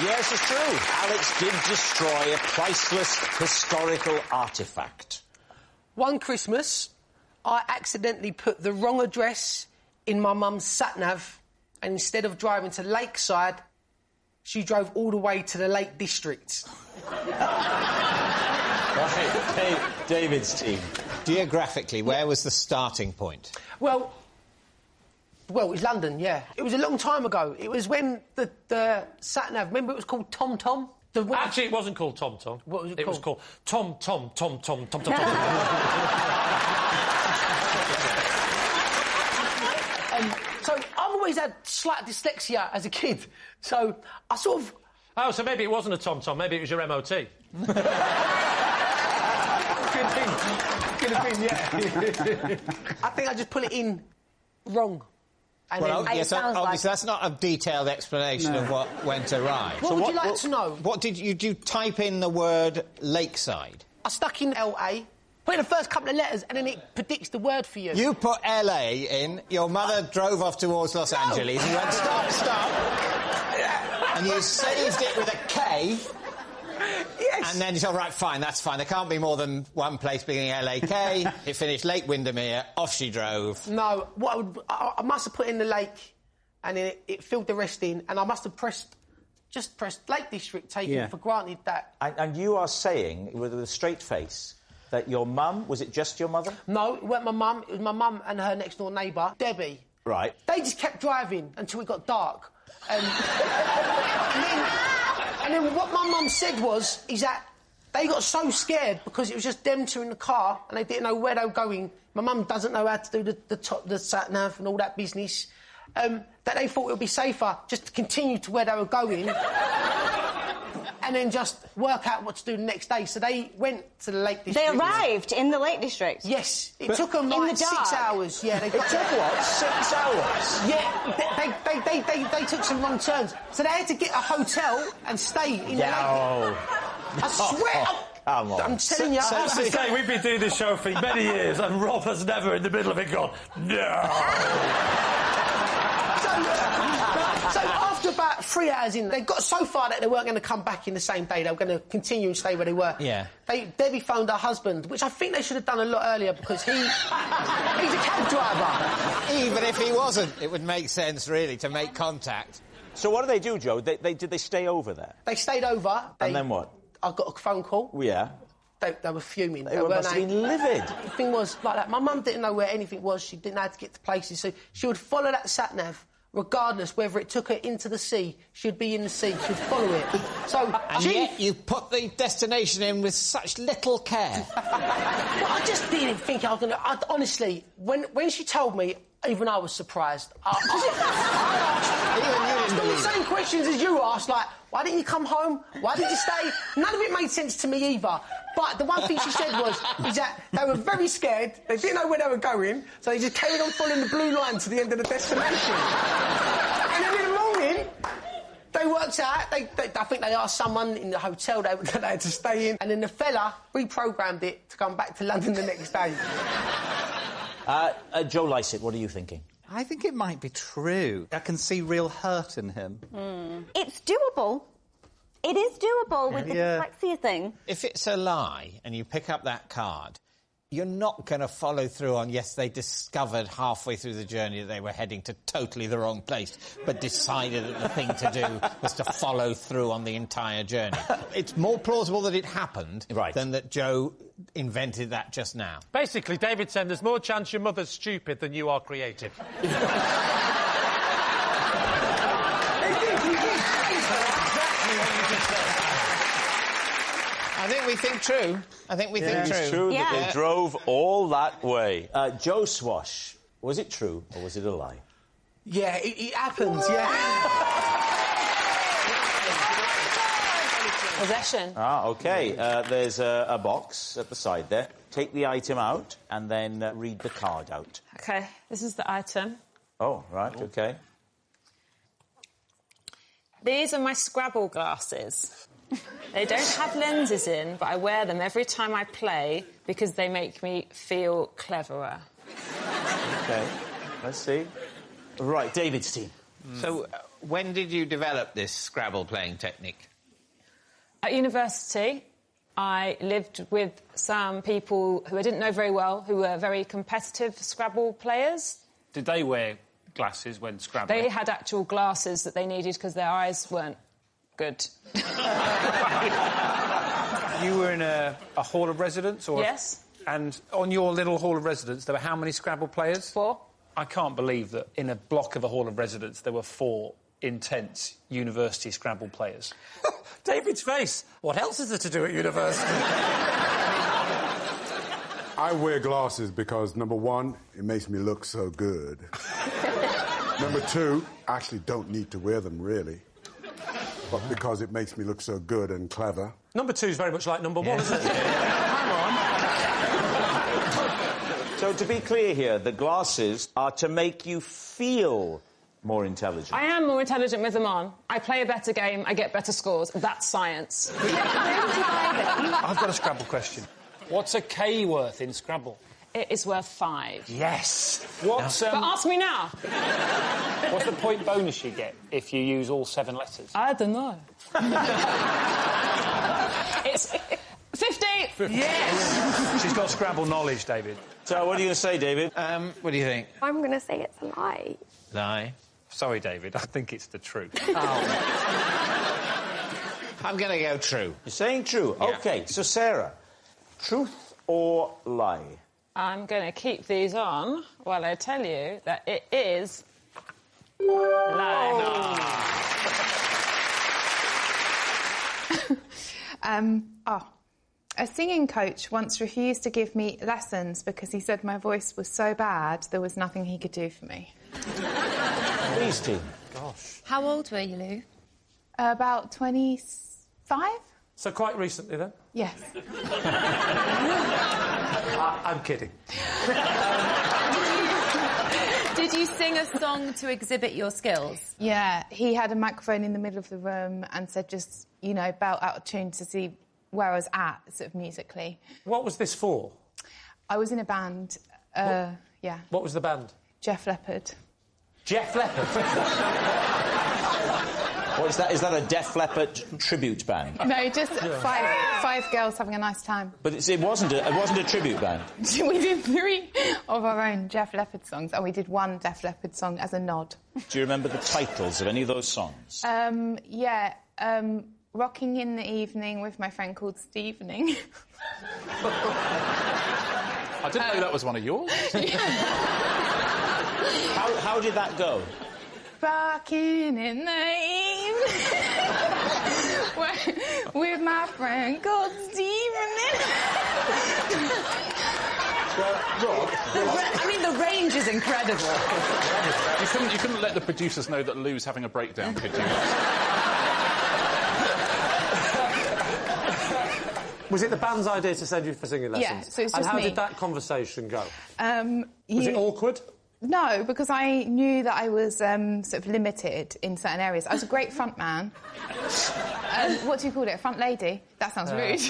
S2: Yes, it's true. Alex did destroy a priceless historical artefact.
S9: One Christmas, I accidentally put the wrong address in my mum's sat-nav, and instead of driving to Lakeside, she drove all the way to the Lake District.
S2: Right, David's team.
S5: Geographically, where was the starting point?
S9: Well, it was London, yeah. It was a long time ago. It was when the sat-nav, remember it was called Tom Tom?
S16: Actually, it wasn't called Tom Tom.
S9: What was it called?
S16: It was called Tom Tom Tom Tom Tom Tom Tom.
S9: So I've always had slight dyslexia as a kid, so I sort of...
S16: Oh, so maybe it wasn't a Tom Tom, maybe it was your MOT.
S9: Could have been, yeah. I think I just put it in wrong. And
S5: Well,
S9: then...
S5: yes, obviously that's not a detailed explanation of what went awry.
S9: What would you like to know?
S5: What did you type in the word Lakeside?
S9: I stuck in LA, put in the first couple of letters, and then it predicts the word for you.
S5: You put LA in, your mother drove off towards Los Angeles, and you went, stop. And you saved it with a K.
S9: Yes.
S5: And then you said, right, fine, that's fine. There can't be more than one place beginning LAK. It finished Lake Windermere, off she drove.
S9: No, I must have put in the lake, and then it filled the rest in, and I must have pressed Lake District, taking it for granted that...
S2: And you are saying, with a straight face, that your mum, was it just your mother?
S9: No, it weren't my mum. It was my mum and her next-door neighbour, Debbie.
S2: Right.
S9: They just kept driving until it got dark. And then what my mum said is that they got so scared because it was just them two in the car and they didn't know where they were going. My mum doesn't know how to do the sat-nav and all that business. That they thought it would be safer just to continue to where they were going and then just work out what to do the next day. So they went to the Lake District.
S15: They arrived in the Lake District?
S9: Yes. It took them like 6 hours. Yeah,
S2: it took what? 6 hours?
S9: Yeah, they took some wrong turns. So they had to get a hotel and stay in the Lake. I swear...
S2: Come on.
S9: I'm telling you...
S16: I have to say, we've been doing this show for many years and Rob has never in the middle of it gone, no!
S9: So after about 3 hours in, they got so far that they weren't going to come back in the same day. They were going to continue and stay where they were.
S5: Yeah.
S9: Debbie phoned her husband, which I think they should have done a lot earlier because he's a cab driver.
S5: Even if he wasn't, it would make sense, really, to make contact.
S2: So what did they do, Joe? Did they stay over there?
S9: They stayed over.
S2: And then what?
S9: I got a phone call.
S2: Yeah.
S9: They were fuming.
S2: They must have been livid.
S9: The thing was like that. My mum didn't know where anything was. She didn't know how to get to places. So she would follow that sat-nav, regardless whether it took her into the sea. She'd be in the sea. She'd follow it.
S5: And yet you put the destination in with such little care.
S9: Well, I just didn't think I was going to... Honestly, when she told me, even I was surprised. I asked the same questions as you asked, like, why didn't you come home? Why did you stay? None of it made sense to me either. But the one thing she said is that they were very scared, they didn't know where they were going, so they just carried on following the blue line to the end of the destination. And then in the morning, they worked out, I think they asked someone in the hotel they had to stay in, and then the fella reprogrammed it to come back to London the next day.
S2: Joe Lycett, what are you thinking?
S7: I think it might be true. I can see real hurt in him.
S15: It's doable. It is doable with the dyslexia thing.
S5: If it's a lie and you pick up that card, you're not going to follow through on, yes, they discovered halfway through the journey that they were heading to totally the wrong place, but decided that the thing to do was to follow through on the entire journey. It's more plausible that it happened than that Joe invented that just now.
S16: Basically, David said there's more chance your mother's stupid than you are creative.
S5: I think we think true. I think we think true.
S2: It's true that they drove all that way. Joe Swash, was it true or was it a lie?
S9: Yeah, it happens, yeah.
S17: Possession.
S2: Ah, OK. There's a box at the side there. Take the item out and then read the card out.
S17: OK, this is the item.
S2: Oh, right, OK.
S17: These are my Scrabble glasses. They don't have lenses in, but I wear them every time I play because they make me feel cleverer.
S2: OK, let's see. Right, David's team.
S5: So, when did you develop this Scrabble playing technique?
S17: At university, I lived with some people who I didn't know very well, who were very competitive Scrabble players.
S3: Did they wear glasses when scrabbling?
S17: They had actual glasses that they needed because their eyes weren't good.
S3: You were in a hall of residence? Or
S17: Yes.
S3: And on your little hall of residence, there were how many Scrabble players?
S17: 4.
S3: I can't believe that in a block of a hall of residence there were 4 intense university Scrabble players.
S16: David's face. What else is there to do at university?
S18: I wear glasses because, number one, it makes me look so good. Number 2, I actually don't need to wear them, really. But because it makes me look so good and clever.
S16: Number 2 is very much like number 1, isn't it? Hang on.
S2: So, to be clear here, the glasses are to make you feel more intelligent.
S17: I am more intelligent with them on. I play a better game, I get better scores. That's science.
S3: I've got a Scrabble question. What's a K worth in Scrabble?
S17: It is worth 5.
S3: Yes. What's,
S17: But ask me now.
S3: What's the point bonus you get if you use all 7 letters?
S17: I don't know. It's 50.
S3: Yes! She's got Scrabble knowledge, David.
S2: So, what are you going to say, David?
S5: What do you think?
S6: I'm going to say it's a lie.
S5: Lie.
S3: Sorry, David, I think it's the truth.
S5: I'm going to go true.
S2: You're saying true?
S5: Yeah.
S2: OK, so, Sarah, truth or lie?
S17: I'm going to keep these on while I tell you that it is lie.
S10: A singing coach once refused to give me lessons because he said my voice was so bad there was nothing he could do for me.
S2: Please, team.
S16: Gosh.
S6: How old were you, Lou?
S10: About 25?
S16: So quite recently, then?
S10: Yes.
S16: I'm kidding.
S6: Did you sing a song to exhibit your skills?
S10: Yeah, he had a microphone in the middle of the room and said just, you know, belt out of tune to see where I was at, sort of musically.
S16: What was this for?
S10: I was in a band, yeah.
S16: What was the band?
S10: Jeff Leppard.
S16: Jeff Leppard?
S2: What is that? Is that a Def Leppard tribute band?
S10: No, just five girls having a nice time.
S2: But it wasn't a tribute band.
S10: We did 3 of our own Jeff Leppard songs, and we did 1 Def Leppard song as a nod.
S2: Do you remember the titles of any of those songs?
S10: Yeah, Rocking in the Evening with my friend called Stevening.
S3: I didn't know that was one of yours.
S2: How did that go?
S10: Rocking in the evening with my friend called Stevening.
S19: I mean, the range is incredible.
S3: You couldn't let the producers know that Lou's having a breakdown, could you?
S16: Was it the band's idea to send you for singing lessons?
S10: Yeah, so it's
S16: and
S10: just
S16: how
S10: me.
S16: did that conversation go?
S10: Was
S16: it awkward?
S10: No, because I knew that I was sort of limited in certain areas. I was a great front man. What do you call it? A front lady? That sounds rude.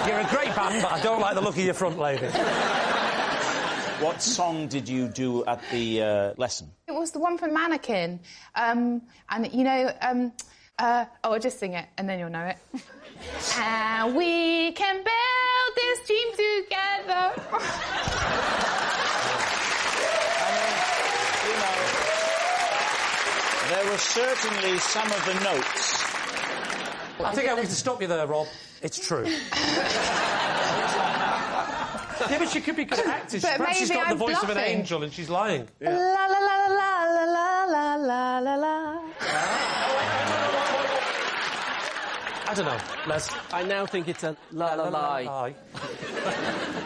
S16: You're a great band, but I don't like the look of your front lady.
S2: What song did you do at the lesson?
S10: It was the one from Mannequin. And, you know... I'll just sing it, and then you'll know it. And we can build this dream together.
S2: There were certainly some of the notes.
S16: I think I need to stop you there, Rob. It's true. Yeah, but she could be good at acting.
S10: But
S16: Perhaps she's got the voice of an
S10: bluffing.
S16: angel and she's lying.
S10: La la la la la la la la la la.
S16: I don't know, Les.
S1: I now think it's a lie.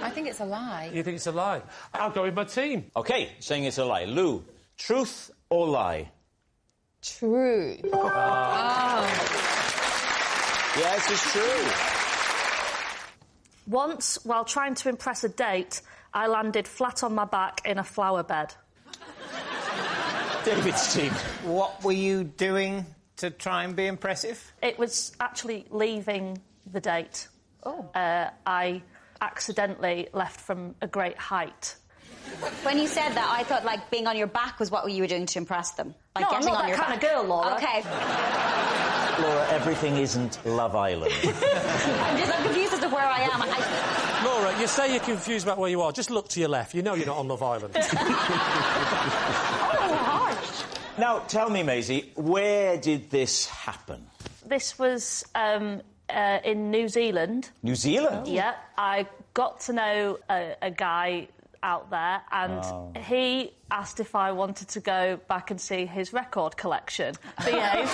S6: I think it's a lie.
S16: You think it's a lie? I'll go with my team.
S2: OK, saying it's a lie. Lou, truth or lie?
S6: True.
S2: Yes, it's true.
S4: Once, while trying to impress a date, I landed flat on my back in a flower bed.
S2: David's team.
S5: What were you doing to try and be impressive?
S4: It was actually leaving the date.
S6: Oh.
S4: I accidentally left from a great height.
S11: When you said that, I thought, like, being on your back was what you were doing to impress them. Like,
S4: No,
S11: getting
S4: I'm not
S11: on
S4: that
S11: your
S4: kind
S11: back.
S4: of girl, Laura.
S11: OK.
S2: Laura, everything isn't Love Island.
S11: I'm confused as to where I am.
S16: Laura, you say you're confused about where you are. Just look to your left. You know you're not on Love Island.
S2: Now, tell me, Maisie, where did this happen?
S4: This was in New Zealand.
S2: New Zealand?
S4: Yeah. I got to know a guy out there, and he asked if I wanted to go back and see his record collection. Behave.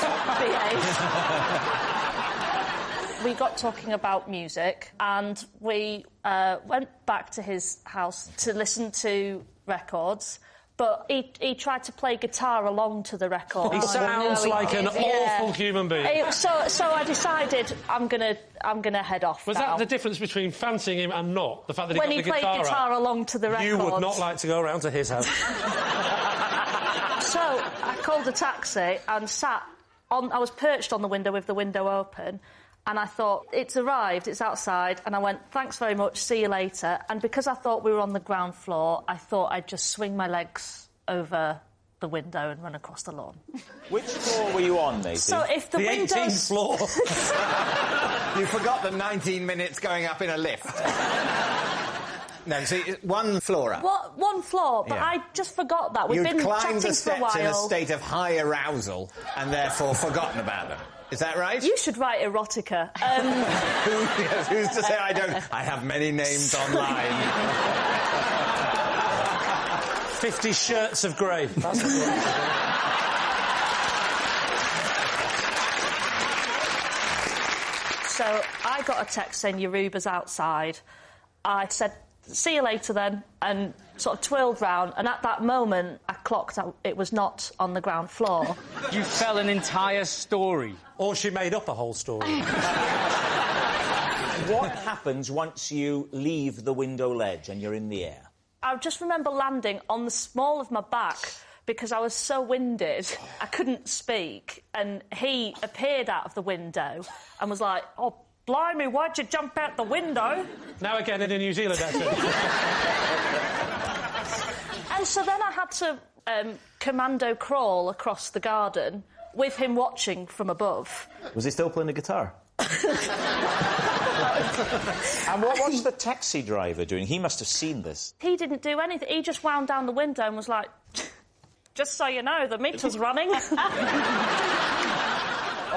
S4: We got talking about music, and we went back to his house to listen to records. But he tried to play guitar along to the record.
S16: He sounds like an awful human being.
S4: So I decided I'm gonna head off.
S16: Was that the difference between fancying him and not? The fact that
S4: when
S16: he
S4: he
S16: got the
S4: played guitar
S16: out?
S4: along to the record.
S16: You would not like to go around to his house.
S4: So I called a taxi and sat on. I was perched on the window with the window open. And I thought, it's arrived, it's outside, and I went, thanks very much, see you later. And because I thought we were on the ground floor, I thought I'd just swing my legs over the window and run across the lawn.
S2: Which floor were you on, Maisie?
S4: So if the windows...
S16: 18th floor.
S5: You forgot the 19 minutes going up in a lift. No, see, one floor up.
S4: What? One floor, but
S5: Yeah.
S4: I just forgot that. We've
S5: You'd
S4: been
S5: climbed the
S4: chatting for a
S5: steps in a
S4: while.
S5: state of high arousal and therefore forgotten about them. Is that right?
S4: You should write erotica.
S5: Who's to say I don't? I have many names online.
S16: 50 Shirts of Grey. That's what
S4: So I got a text saying your Uber's outside. I said, see you later then, and sort of twirled round, and at that moment I clocked out it was not on the ground floor.
S12: You fell an entire story.
S16: Or she made up a whole story.
S2: What happens once you leave the window ledge and you're in the air?
S4: I just remember landing on the small of my back because I was so winded I couldn't speak, and he appeared out of the window and was like, oh, blimey, why'd you jump out the window?
S16: Now again in a New Zealand accent.
S4: And so then I had to commando crawl across the garden with him watching from above.
S7: Was he still playing the guitar?
S2: And what was the taxi driver doing? He must have seen this.
S4: He didn't do anything. He just wound down the window and was like, just so you know, the meter's running.
S2: All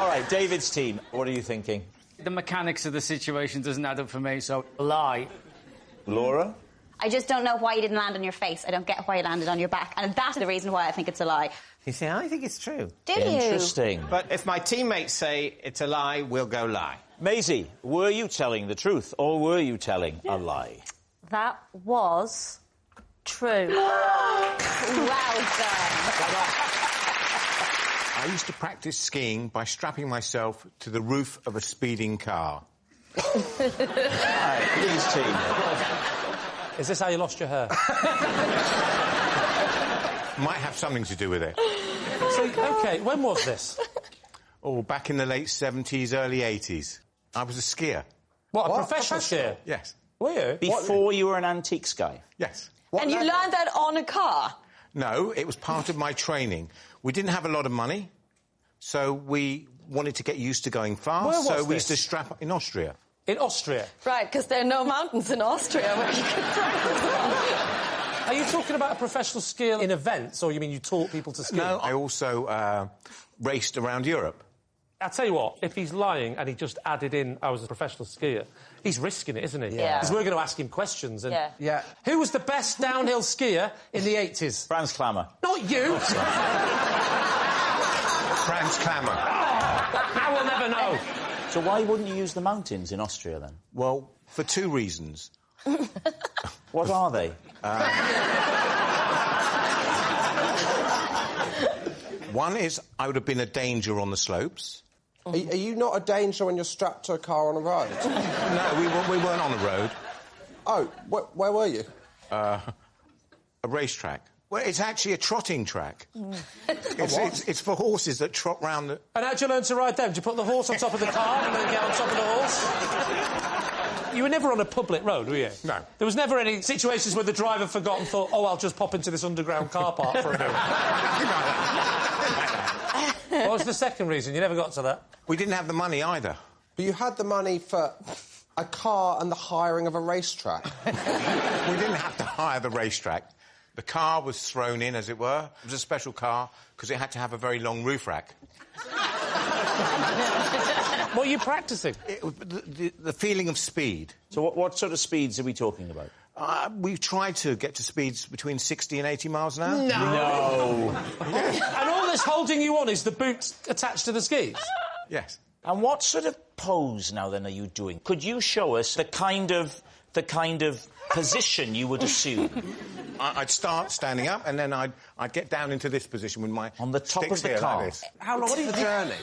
S2: right, David's team, what are you thinking?
S12: The mechanics of the situation doesn't add up for me, so lie.
S2: Laura?
S11: I just don't know why you didn't land on your face. I don't get why you landed on your back. And that's the reason why I think it's a lie.
S5: You see, I think it's true.
S11: Do you?
S2: Interesting.
S5: But if my teammates say it's a lie, we'll go lie.
S2: Maisie, were you telling the truth or were you telling a lie?
S4: That was true.
S11: Well done.
S24: I used to practice skiing by strapping myself to the roof of a speeding car.
S2: All right, please, team.
S16: Is this how you lost your hair?
S24: Might have something to do with it.
S16: So, OK, when was this?
S24: Oh, back in the late 70s, early 80s. I was a skier.
S16: What, a professional skier?
S24: Yes.
S16: Were you?
S2: Before you were an antiques guy?
S24: Yes.
S15: And you learned that on a car?
S24: No, it was part of my training. We didn't have a lot of money, so we wanted to get used to going fast.
S16: Where was
S24: so we
S16: this?
S24: used to strap up in Austria.
S16: In Austria?
S15: Right, because there are no mountains in Austria where you could practice.
S16: Are you talking about a professional skier in events, or you mean you taught people to ski?
S24: No, I also raced around Europe.
S16: I'll tell you what, if he's lying and he just added in, I was a professional skier, he's risking it, isn't he?
S11: Yeah.
S16: Because we're going to ask him questions. And
S11: Yeah.
S16: Who was the best downhill skier in the 80s?
S2: Franz Klammer.
S16: Not you!
S24: Franz Klammer.
S16: I will never know.
S2: So why wouldn't you use the mountains in Austria, then?
S24: Well, for two reasons.
S2: What are they?
S24: One is I would have been a danger on the slopes.
S14: Are you not a danger when you're strapped to a car on a road?
S24: No, we weren't on a road.
S14: Oh, where were you?
S24: A racetrack. Well, it's actually a trotting track. It's for horses that trot round the...
S16: And how'd you learn to ride them? Did you put the horse on top of the car and then get on top of the horse? You were never on a public road, were you?
S24: No.
S16: There was never any situations where the driver forgot and thought, oh, I'll just pop into this underground car park for a bit. What was the second reason? You never got to that.
S24: We didn't have the money either.
S14: But you had the money for a car and the hiring of a racetrack.
S24: We didn't have to hire the racetrack. The car was thrown in, as it were. It was a special car because it had to have a very long roof rack.
S16: What are you practising?
S24: The feeling of speed.
S2: So what sort of speeds are we talking about?
S24: We've tried to get to speeds between 60 and 80 miles an hour.
S2: No.
S16: And all that's holding you on is the boots attached to the skis?
S24: Yes.
S2: And what sort of pose, now, then, are you doing? Could you show us the kind of position you would assume?
S24: I'd start standing up, and then I'd get down into this position with my...
S2: On the top of the
S24: here,
S2: car?
S24: like this.
S14: How long's the journey?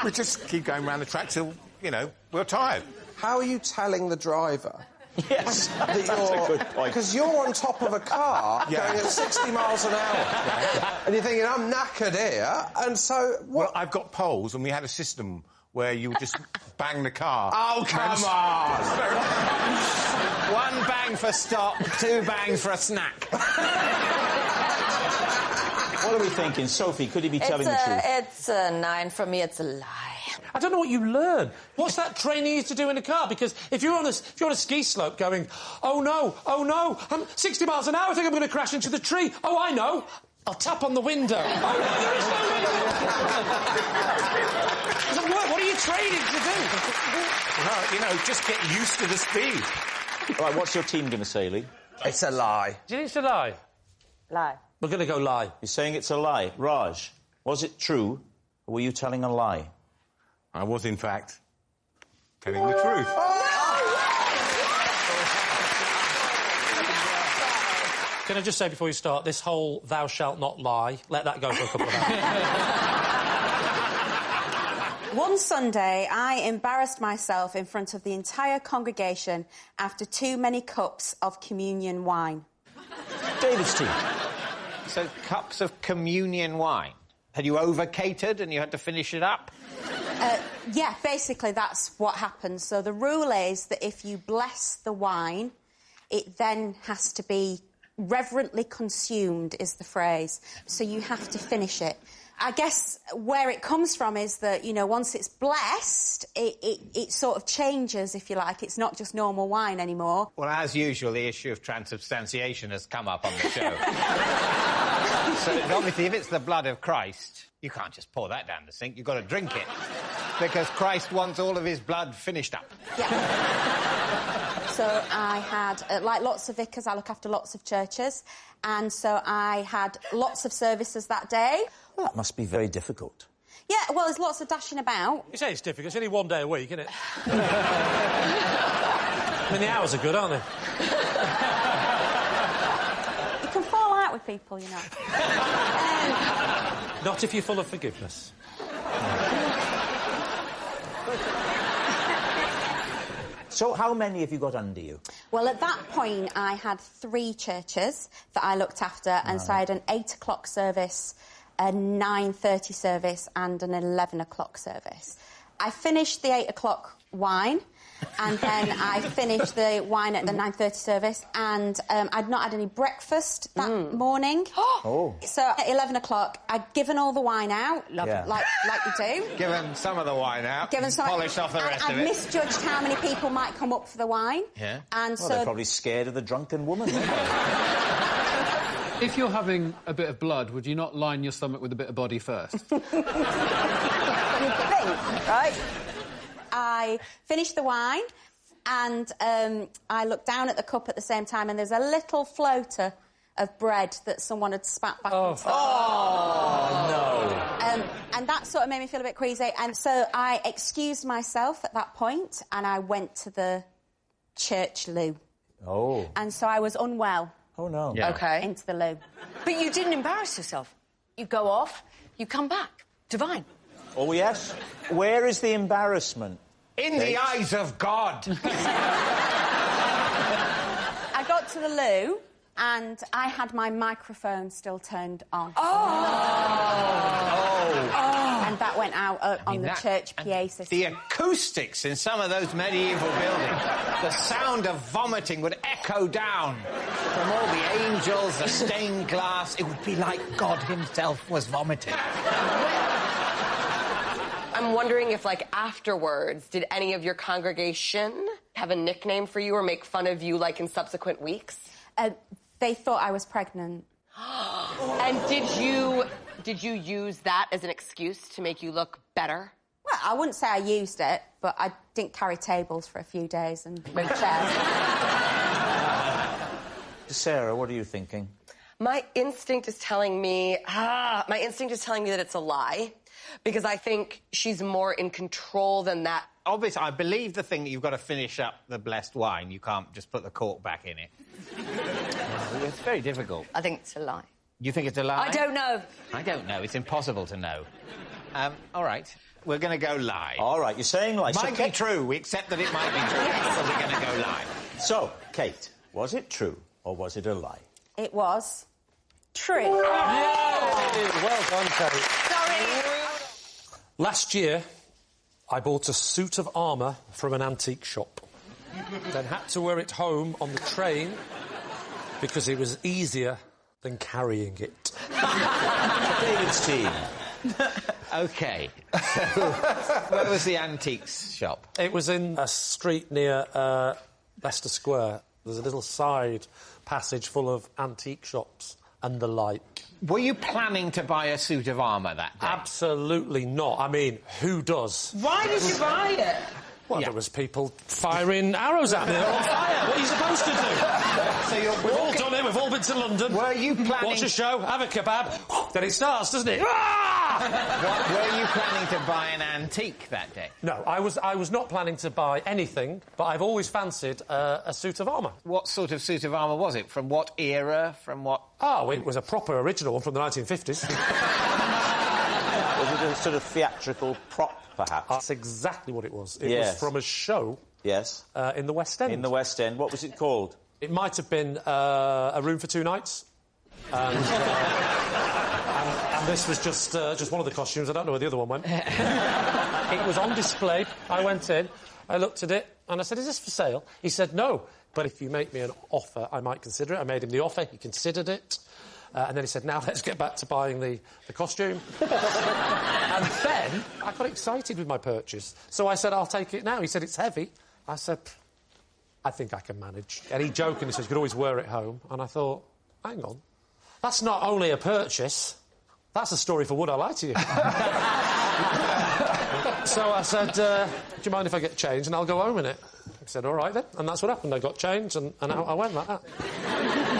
S24: We just keep going round the track till, you know, we're tired.
S14: How are you telling the driver?
S2: Yes, that's a good point.
S14: Because you're on top of a car going at 60 miles an hour. And you're thinking, I'm knackered here, and so...
S24: Well, I've got poles, and we had a system where you would just bang the car.
S5: Oh, come on! One bang for stop, two bangs for a snack.
S2: What are we thinking? Sophie, could he be telling the truth?
S20: It's a 9 from me. It's a lie.
S16: I don't know what you learn. What's that training used to do in a car? Because if you're on a ski slope going, oh no, I'm 60 miles an hour, I think I'm going to crash into the tree. Oh, I know. I'll tap on the window. Oh, no, there is no window. Doesn't work. What are you training to do?
S24: Well, you know, just get used to the speed.
S2: Right, what's your team going to say, Lee?
S14: It's a lie.
S16: Do you think it's a lie?
S20: Lie.
S16: We're going to go lie.
S2: You're saying it's a lie. Raj, was it true, or were you telling a lie?
S24: I was, in fact, telling the truth.
S16: Can I just say before you start, this whole thou shalt not lie, let that go for a couple of hours.
S11: One Sunday, I embarrassed myself in front of the entire congregation after too many cups of communion wine.
S2: David's team.
S5: So, cups of communion wine. Had you over-catered and you had to finish it up?
S11: Yeah, basically that's what happens. So the rule is that if you bless the wine, it then has to be reverently consumed, is the phrase. So you have to finish it. I guess where it comes from is that, you know, once it's blessed, it sort of changes, if you like. It's not just normal wine anymore.
S5: Well, as usual, the issue of transubstantiation has come up on the show. So, obviously, if it's the blood of Christ, you can't just pour that down the sink. You've got to drink it. Because Christ wants all of his blood finished up.
S11: Yeah. So I had, like lots of vicars, I look after lots of churches, and so I had lots of services that day.
S2: Well, that must be very difficult.
S11: Yeah, well, there's lots of dashing about.
S16: You say it's difficult. It's only one day a week, isn't it? I mean, the hours are good, aren't they?
S11: You can fall out with people, you know.
S16: Not if you're full of forgiveness.
S2: So how many have you got under you?
S11: Well, at that point, I had 3 churches that I looked after, and so I had an 8 o'clock service, a 9:30 service and an 11 o'clock service. I finished the 8 o'clock wine, and then I finished the wine at the 9:30 service, and I'd not had any breakfast that morning.
S2: Oh.
S11: So at 11 o'clock, I'd given all the wine out, like you do.
S5: Given some of the wine out, polished off the rest of it.
S11: I'd misjudged how many people might come up for the wine.
S5: Yeah.
S11: And
S2: Well,
S11: so
S2: they're probably scared of the drunken woman.
S12: If you're having a bit of blood, would you not line your stomach with a bit of body first?
S11: You'd think, right? I finished the wine, and I looked down at the cup at the same time, and there's a little floater of bread that someone had spat back into the
S2: Oh, no.
S11: And that sort of made me feel a bit queasy. And so I excused myself at that point and I went to the church loo.
S2: Oh.
S11: And so I was unwell.
S2: Oh, no.
S11: Yeah.
S13: OK.
S11: Into the loo.
S13: But you didn't embarrass yourself. You go off, you come back. Divine.
S2: Oh, yes. Where is the embarrassment?
S5: In the eyes of God.
S11: I got to the loo and I had my microphone still turned on. And that went out on the church PA system.
S5: The acoustics in some of those medieval buildings, the sound of vomiting would echo down from all the angels, the stained glass. It would be like God himself was vomiting.
S20: I'm wondering if, like, afterwards, did any of your congregation have a nickname for you or make fun of you, like, in subsequent weeks?
S11: They thought I was pregnant.
S20: And did you use that as an excuse to make you look better?
S11: Well, I wouldn't say I used it, but I didn't carry tables for a few days and move chairs.
S2: Sarah, what are you thinking?
S20: My instinct is telling me that it's a lie, because I think she's more in control than that.
S5: Obviously, I believe the thing that you've got to finish up the blessed wine. You can't just put the cork back in it. It's very difficult.
S13: I think it's a lie.
S5: You think it's a lie?
S13: I don't know.
S5: I don't know. It's impossible to know. All right. We're going to go lie.
S2: All right, you're saying lie.
S5: Might be true. We accept that it might be true, but we're going to go lie.
S2: So, Kate, was it true or was it a lie?
S11: It was true.
S16: Well done, Kate.
S11: Sorry.
S16: Last year, I bought a suit of armour from an antique shop. Then had to wear it home on the train because it was easier than carrying it.
S2: David's team.
S5: OK. Where was the antiques shop?
S16: It was in a street near Leicester Square. There's a little side passage full of antique shops and the like.
S5: Were you planning to buy a suit of armour that day?
S16: Absolutely not. I mean, who does?
S19: Why did you buy it?
S16: Well, there was people firing arrows at me. They're on fire. What are you supposed to do?
S5: So
S16: we've all done it. We've all been to London.
S5: Were you planning...
S16: Watch a show, have a kebab, then it starts, doesn't it?
S5: Were you planning to buy an antique that day?
S16: No, I was not planning to buy anything, but I've always fancied a suit of armour.
S5: What sort of suit of armour was it? From what era? From what...
S16: Oh, it was a proper original one from the 1950s.
S2: Was it a sort of theatrical prop, perhaps?
S16: That's exactly what it was. It was from a show...
S2: Yes.
S16: In the West End.
S2: In the West End. What was it called?
S16: It might have been A Room for Two Nights. And this was just one of the costumes. I don't know where the other one went. It was on display. I went in, I looked at it, and I said, "Is this for sale?" He said, "No, but if you make me an offer, I might consider it." I made him the offer, he considered it. And then he said, "Now let's get back to buying the costume." And then I got excited with my purchase. So I said, "I'll take it now." He said, "It's heavy." I said, "I think I can manage." And he jokingly said, "You could always wear it home." And I thought, hang on. That's not only a purchase, that's a story for Would I Lie to You? So I said, "Do you mind if I get changed and I'll go home in it?" He said, "All right then." And that's what happened. I got changed and out I went like that.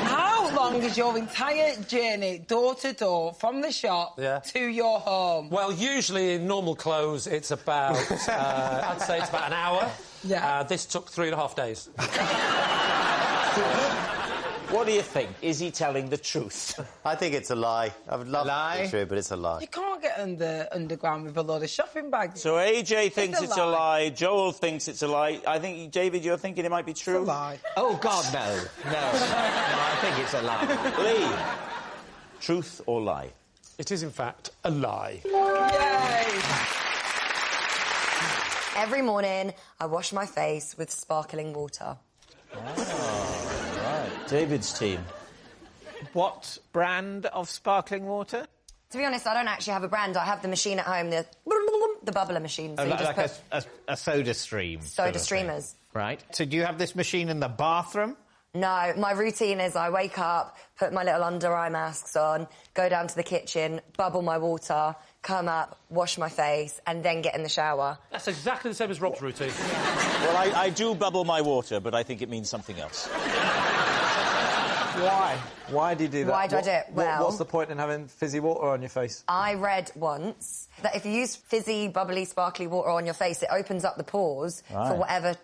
S19: How long is your entire journey, door to door, from the shop to your home?
S16: Well, usually in normal clothes, it's about, I'd say it's about an hour.
S19: Yeah.
S16: This took 3.5 days.
S2: What do you think? Is he telling the truth?
S21: I think it's a lie. I would love it to be true, but it's a lie.
S19: You can't get underground with a load of shopping bags.
S2: So AJ thinks it's a lie. Joel thinks it's a lie. I think, David, you're thinking it might be true?
S19: It's a lie.
S5: Oh, God, no. No, I think it's a lie.
S2: Lee, truth or lie?
S16: It is, in fact, a lie.
S19: Yay!
S22: Every morning, I wash my face with sparkling water.
S2: David's team.
S5: What brand of sparkling water?
S22: To be honest, I don't actually have a brand. I have the machine at home, the bubbler machine. So you just
S5: like
S22: put
S5: a soda stream.
S22: soda streamers.
S5: Right. So do you have this machine in the bathroom?
S22: No, my routine is I wake up, put my little under-eye masks on, go down to the kitchen, bubble my water, come up, wash my face, and then get in the shower.
S16: That's exactly the same as Rob's routine.
S2: Well, I do bubble my water, but I think it means something else.
S7: Why? Why do you do that?
S22: Why do I do it? Well...
S7: What's the point in having fizzy water on your face?
S22: I read once that if you use fizzy, bubbly, sparkly water on your face, it opens up the pores for whatever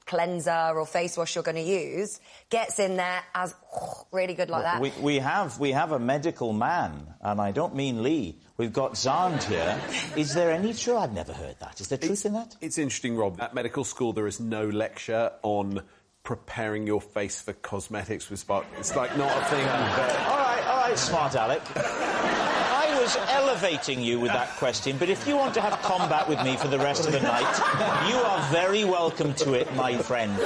S22: cleanser or face wash you're going to use, gets in there as really good like that.
S2: We have a medical man, and I don't mean Lee. We've got Zand here. Is there any truth? I've never heard that. Is there truth in that?
S8: It's interesting, Rob. At medical school, there is no lecture on preparing your face for cosmetics with spark. It's like not a thing.
S2: All right, smart Alec. I was elevating you with that question, but if you want to have combat with me for the rest of the night, you are very welcome to it, my friend.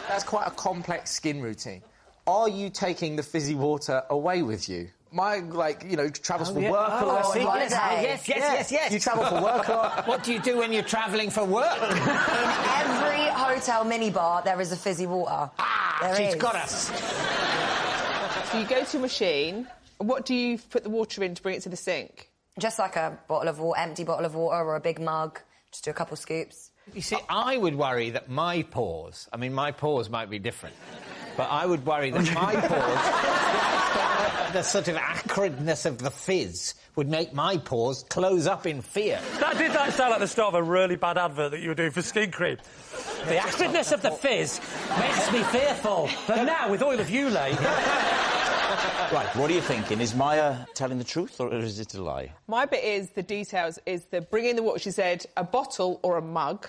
S7: That's quite a complex skin routine. Are you taking the fizzy water away with you? My, like, you know, travels for work a lot.
S5: Yes.
S7: You travel for work a lot.
S5: What do you do when you're travelling for work?
S22: In every hotel minibar, there is a fizzy water.
S5: She's got us.
S10: So you go to a machine. What do you put the water in to bring it to the sink?
S22: Just like a bottle of water, empty bottle of water or a big mug. Just do a couple scoops.
S5: You see, I would worry that my pores... I mean, my pores might be different, but I would worry that my pores... the sort of acridness of the fizz would make my pores close up in fear.
S16: That sound like the start of a really bad advert that you were doing for skin cream. The acidness of the fizz makes me fearful. But now, with oil of Ulay...
S2: Right, what are you thinking? Is Maya telling the truth, or is it a lie?
S10: My bit is the details, is the bring in the water. She said a bottle or a mug.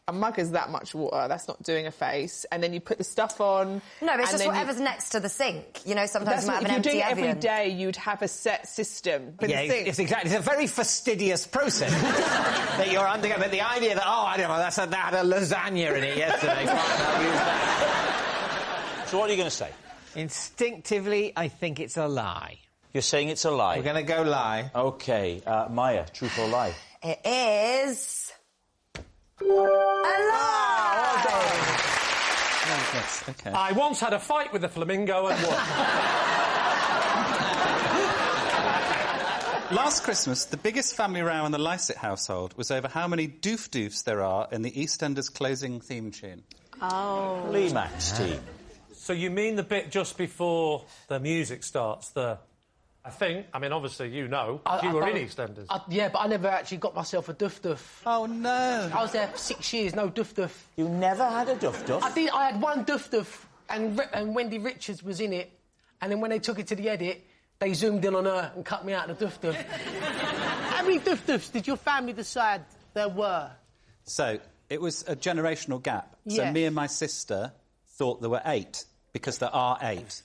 S10: A mug is that much water. That's not doing a face. And then you put the stuff on.
S22: No, but it's just whatever's next to the sink. You know, sometimes you might have an empty
S10: If you're doing it
S22: Evian.
S10: every day, you'd have a set system. But
S5: Yeah, it's exactly. It's a very fastidious process that you're undergoing. But the idea that, I don't know, that had a lasagna in it yesterday. Fine, I'll use that.
S2: So what are you going to say?
S5: Instinctively, I think it's a lie.
S2: You're saying it's a lie?
S5: We're going to go lie.
S2: OK. Maya, truth or lie?
S22: It is... a lie!
S16: Yes, OK. I once had a fight with a flamingo and won.
S9: Last Christmas, the biggest family row in the Lycett household was over how many doof-doofs there are in the EastEnders closing theme tune.
S22: Oh.
S2: Lee Mack's team.
S16: So you mean the bit just before the music starts, I think, I mean, obviously, you know, you were in EastEnders.
S18: Yeah, but I never actually got myself a doof-doof.
S9: Oh, no.
S18: I was there for 6 years, no doof-doof.
S2: You never had a doof-doof?
S18: I had one doof-doof, and Wendy Richards was in it, and then when they took it to the edit, they zoomed in on her and cut me out of the doof-doof. How many doof-doofs did your family decide there were?
S9: So, it was a generational gap. So
S18: Yes.
S9: me and my sister thought there were 8, because there are 8.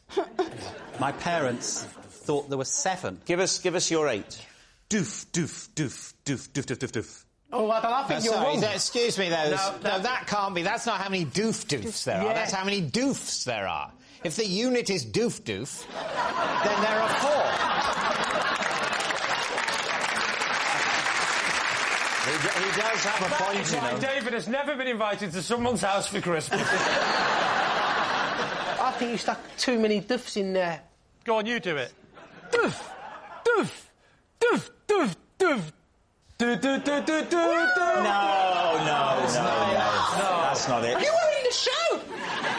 S9: My parents thought there were 7.
S2: Give us your 8.
S9: Doof, doof, doof, doof, doof, doof, doof, doof.
S18: Oh, I think you're wrong.
S5: Excuse me, though. No, that can't be. That's not how many doof-doofs there are. That's how many doofs there are. If the unit is doof-doof, then there are 4.
S2: He does have a point, you know.
S16: David has never been invited to someone's house for Christmas.
S18: I think you stuck too many doofs in there.
S16: Go on, you do it.
S18: Doof! Doof! Doof! Doof! Doof! Do, do, do, do, do, do.
S2: No, that's not it.
S18: You were in the show!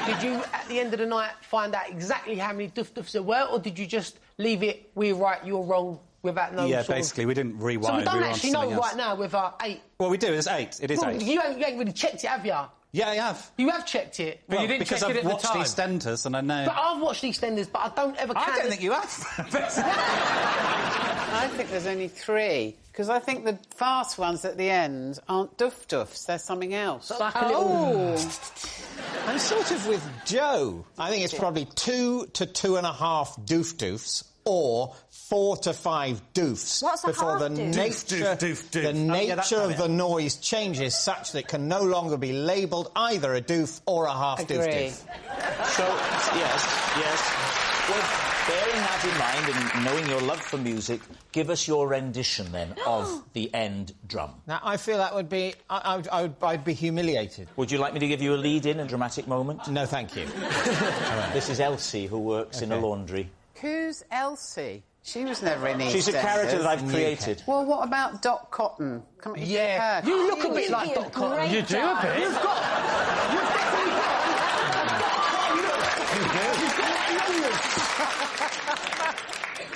S18: Did you, at the end of the night, find out exactly how many doof-doofs there were, or did you just leave it, we're right, you're wrong, without no
S9: Yeah, basically, we didn't rewind.
S18: So we don't
S9: were on
S18: actually know
S9: something else.
S18: right now with 8.
S9: Well, we do. It's 8. It is 8.
S18: You ain't really checked it, have you?
S9: Yeah, I have.
S18: You have checked it?
S9: But you didn't because check it at the time. Because I've watched EastEnders and I know...
S18: But I've watched EastEnders, but I don't ever...
S9: I don't think you have.
S23: I think there's only 3, because I think the fast ones at the end aren't doof-doofs, they're something else.
S18: Like a little...
S5: I'm sort of with Joe. I think it's probably 2 to 2.5 doof-doofs, or 4 to 5 doofs.
S22: What's a
S5: before the
S22: half-doof?
S5: nature, the nature of the noise changes such that it can no longer be labelled either a doof or a half doof.
S2: So, yes. Well, bearing that in mind and knowing your love for music, give us your rendition, then, of the end drum.
S5: Now, I feel that would be... I'd be humiliated.
S2: Would you like me to give you a lead-in, a dramatic moment?
S5: No, thank you.
S2: This is Elsie, who works in a laundry.
S23: Who's Elsie? She was never in EastEnders.
S2: She's a character that I've created.
S23: Well, what about Dot Cotton?
S18: Yeah, you look a bit like Dot Cotton.
S16: You do a bit.
S18: You've got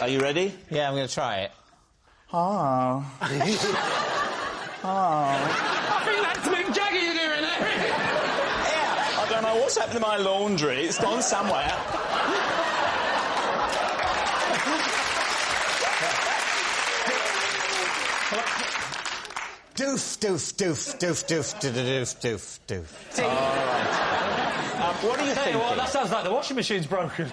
S2: Are you ready?
S5: Yeah, I'm going to try it.
S2: Oh. Oh.
S16: I think that's Mick Jagger you're doing it.
S2: Yeah, I don't know what's happened to my laundry. It's gone somewhere.
S21: Doof, doof, doof, doof, doof, doof, doof, doof.
S2: All right. What do you think?
S16: What, that sounds like the washing machine's broken.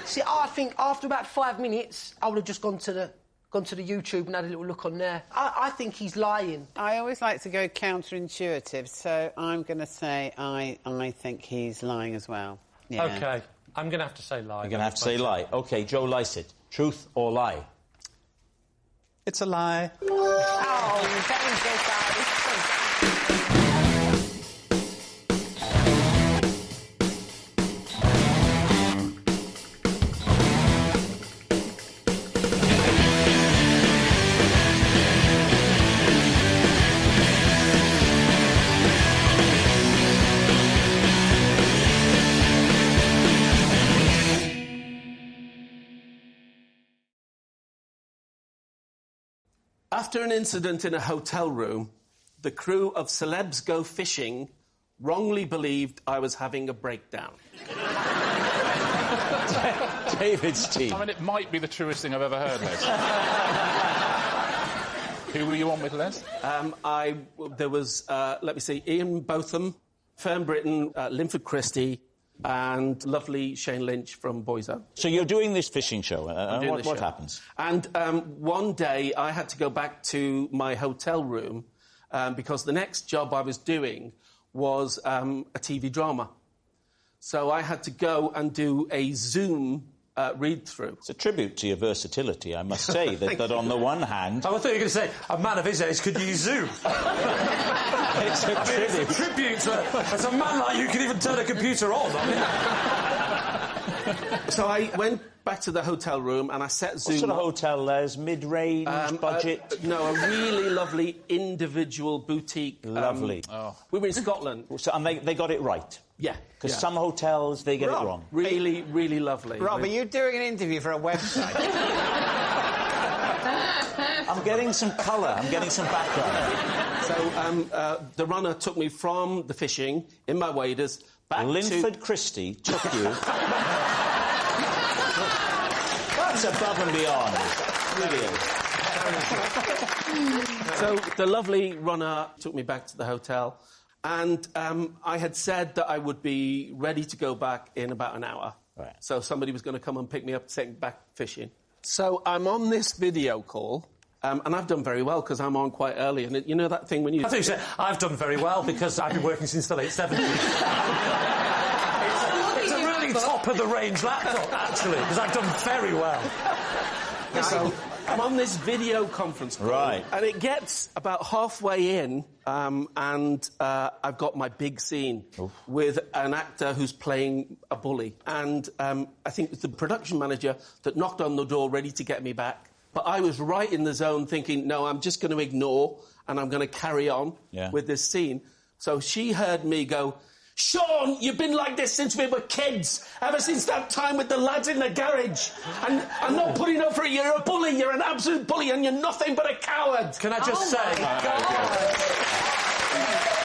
S18: See, I think after about 5 minutes, I would have just gone to the YouTube and had a little look on there. I think he's lying.
S23: I always like to go counterintuitive, so I'm going to say I think he's lying as well. Yeah.
S16: OK, I'm going to have to say lie.
S2: You're going to have to say lie. OK, Joe Lycett, truth or lie?
S9: It's a lie.
S22: Oh, very good, guys.
S1: After an incident in a hotel room, the crew of Celebs Go Fishing wrongly believed I was having a breakdown.
S2: David Steve.
S3: I mean, it might be the truest thing I've ever heard, Les. Who were you on with, Les?
S1: There was, let me see, Ian Botham, Fern Britton, Linford Christie, and lovely Shane Lynch from Boyzone.
S2: So you're doing this fishing show, what
S1: show.
S2: happens?
S1: And one day I had to go back to my hotel room because the next job I was doing was a TV drama. So I had to go and do a Zoom read-through.
S2: It's a tribute to your versatility, I must say, that on the one hand...
S16: I thought you were going to say, a man of his age could use Zoom.
S2: It's a tribute.
S16: It's a tribute to... As a man like you can even turn a computer on.
S1: So I went back to the hotel room and I set Zoom...
S2: What sort of hotel, Les? Mid-range, budget?
S1: No, a really lovely individual boutique.
S2: Lovely.
S1: We were in Scotland.
S2: So, and they got it right?
S1: Yeah.
S2: Because some hotels, they get
S1: Rob,
S2: it wrong.
S1: Really, really lovely.
S5: Rob, are you doing an interview for a website?
S2: I'm getting some colour. I'm getting some background.
S1: So the runner took me from the fishing in my waders back
S2: Linford Christie took you... That's above and beyond. Brilliant.
S1: So the lovely runner took me back to the hotel, and I had said that I would be ready to go back in about an hour.
S2: Right.
S1: So somebody was going to come and pick me up and take me back fishing. So I'm on this video call, and I've done very well because I'm on quite early. And you know that thing when you...
S16: I think you said, I've done very well because I've been working since the late 70s. It's a really top-of-the-range laptop, actually, because I've done very well.
S1: So I'm on this video conference call,
S2: right,
S1: and it gets about halfway in, and I've got my big scene with an actor who's playing a bully, and I think it's the production manager that knocked on the door ready to get me back. But I was right in the zone thinking, no, I'm just going to ignore and I'm going to carry on with this scene. So she heard me go, Sean, you've been like this since we were kids, ever since that time with the lads in the garage. And I'm not putting up for it. You're a bully. You're an absolute bully and you're nothing but a coward.
S16: Can I just say...
S22: God.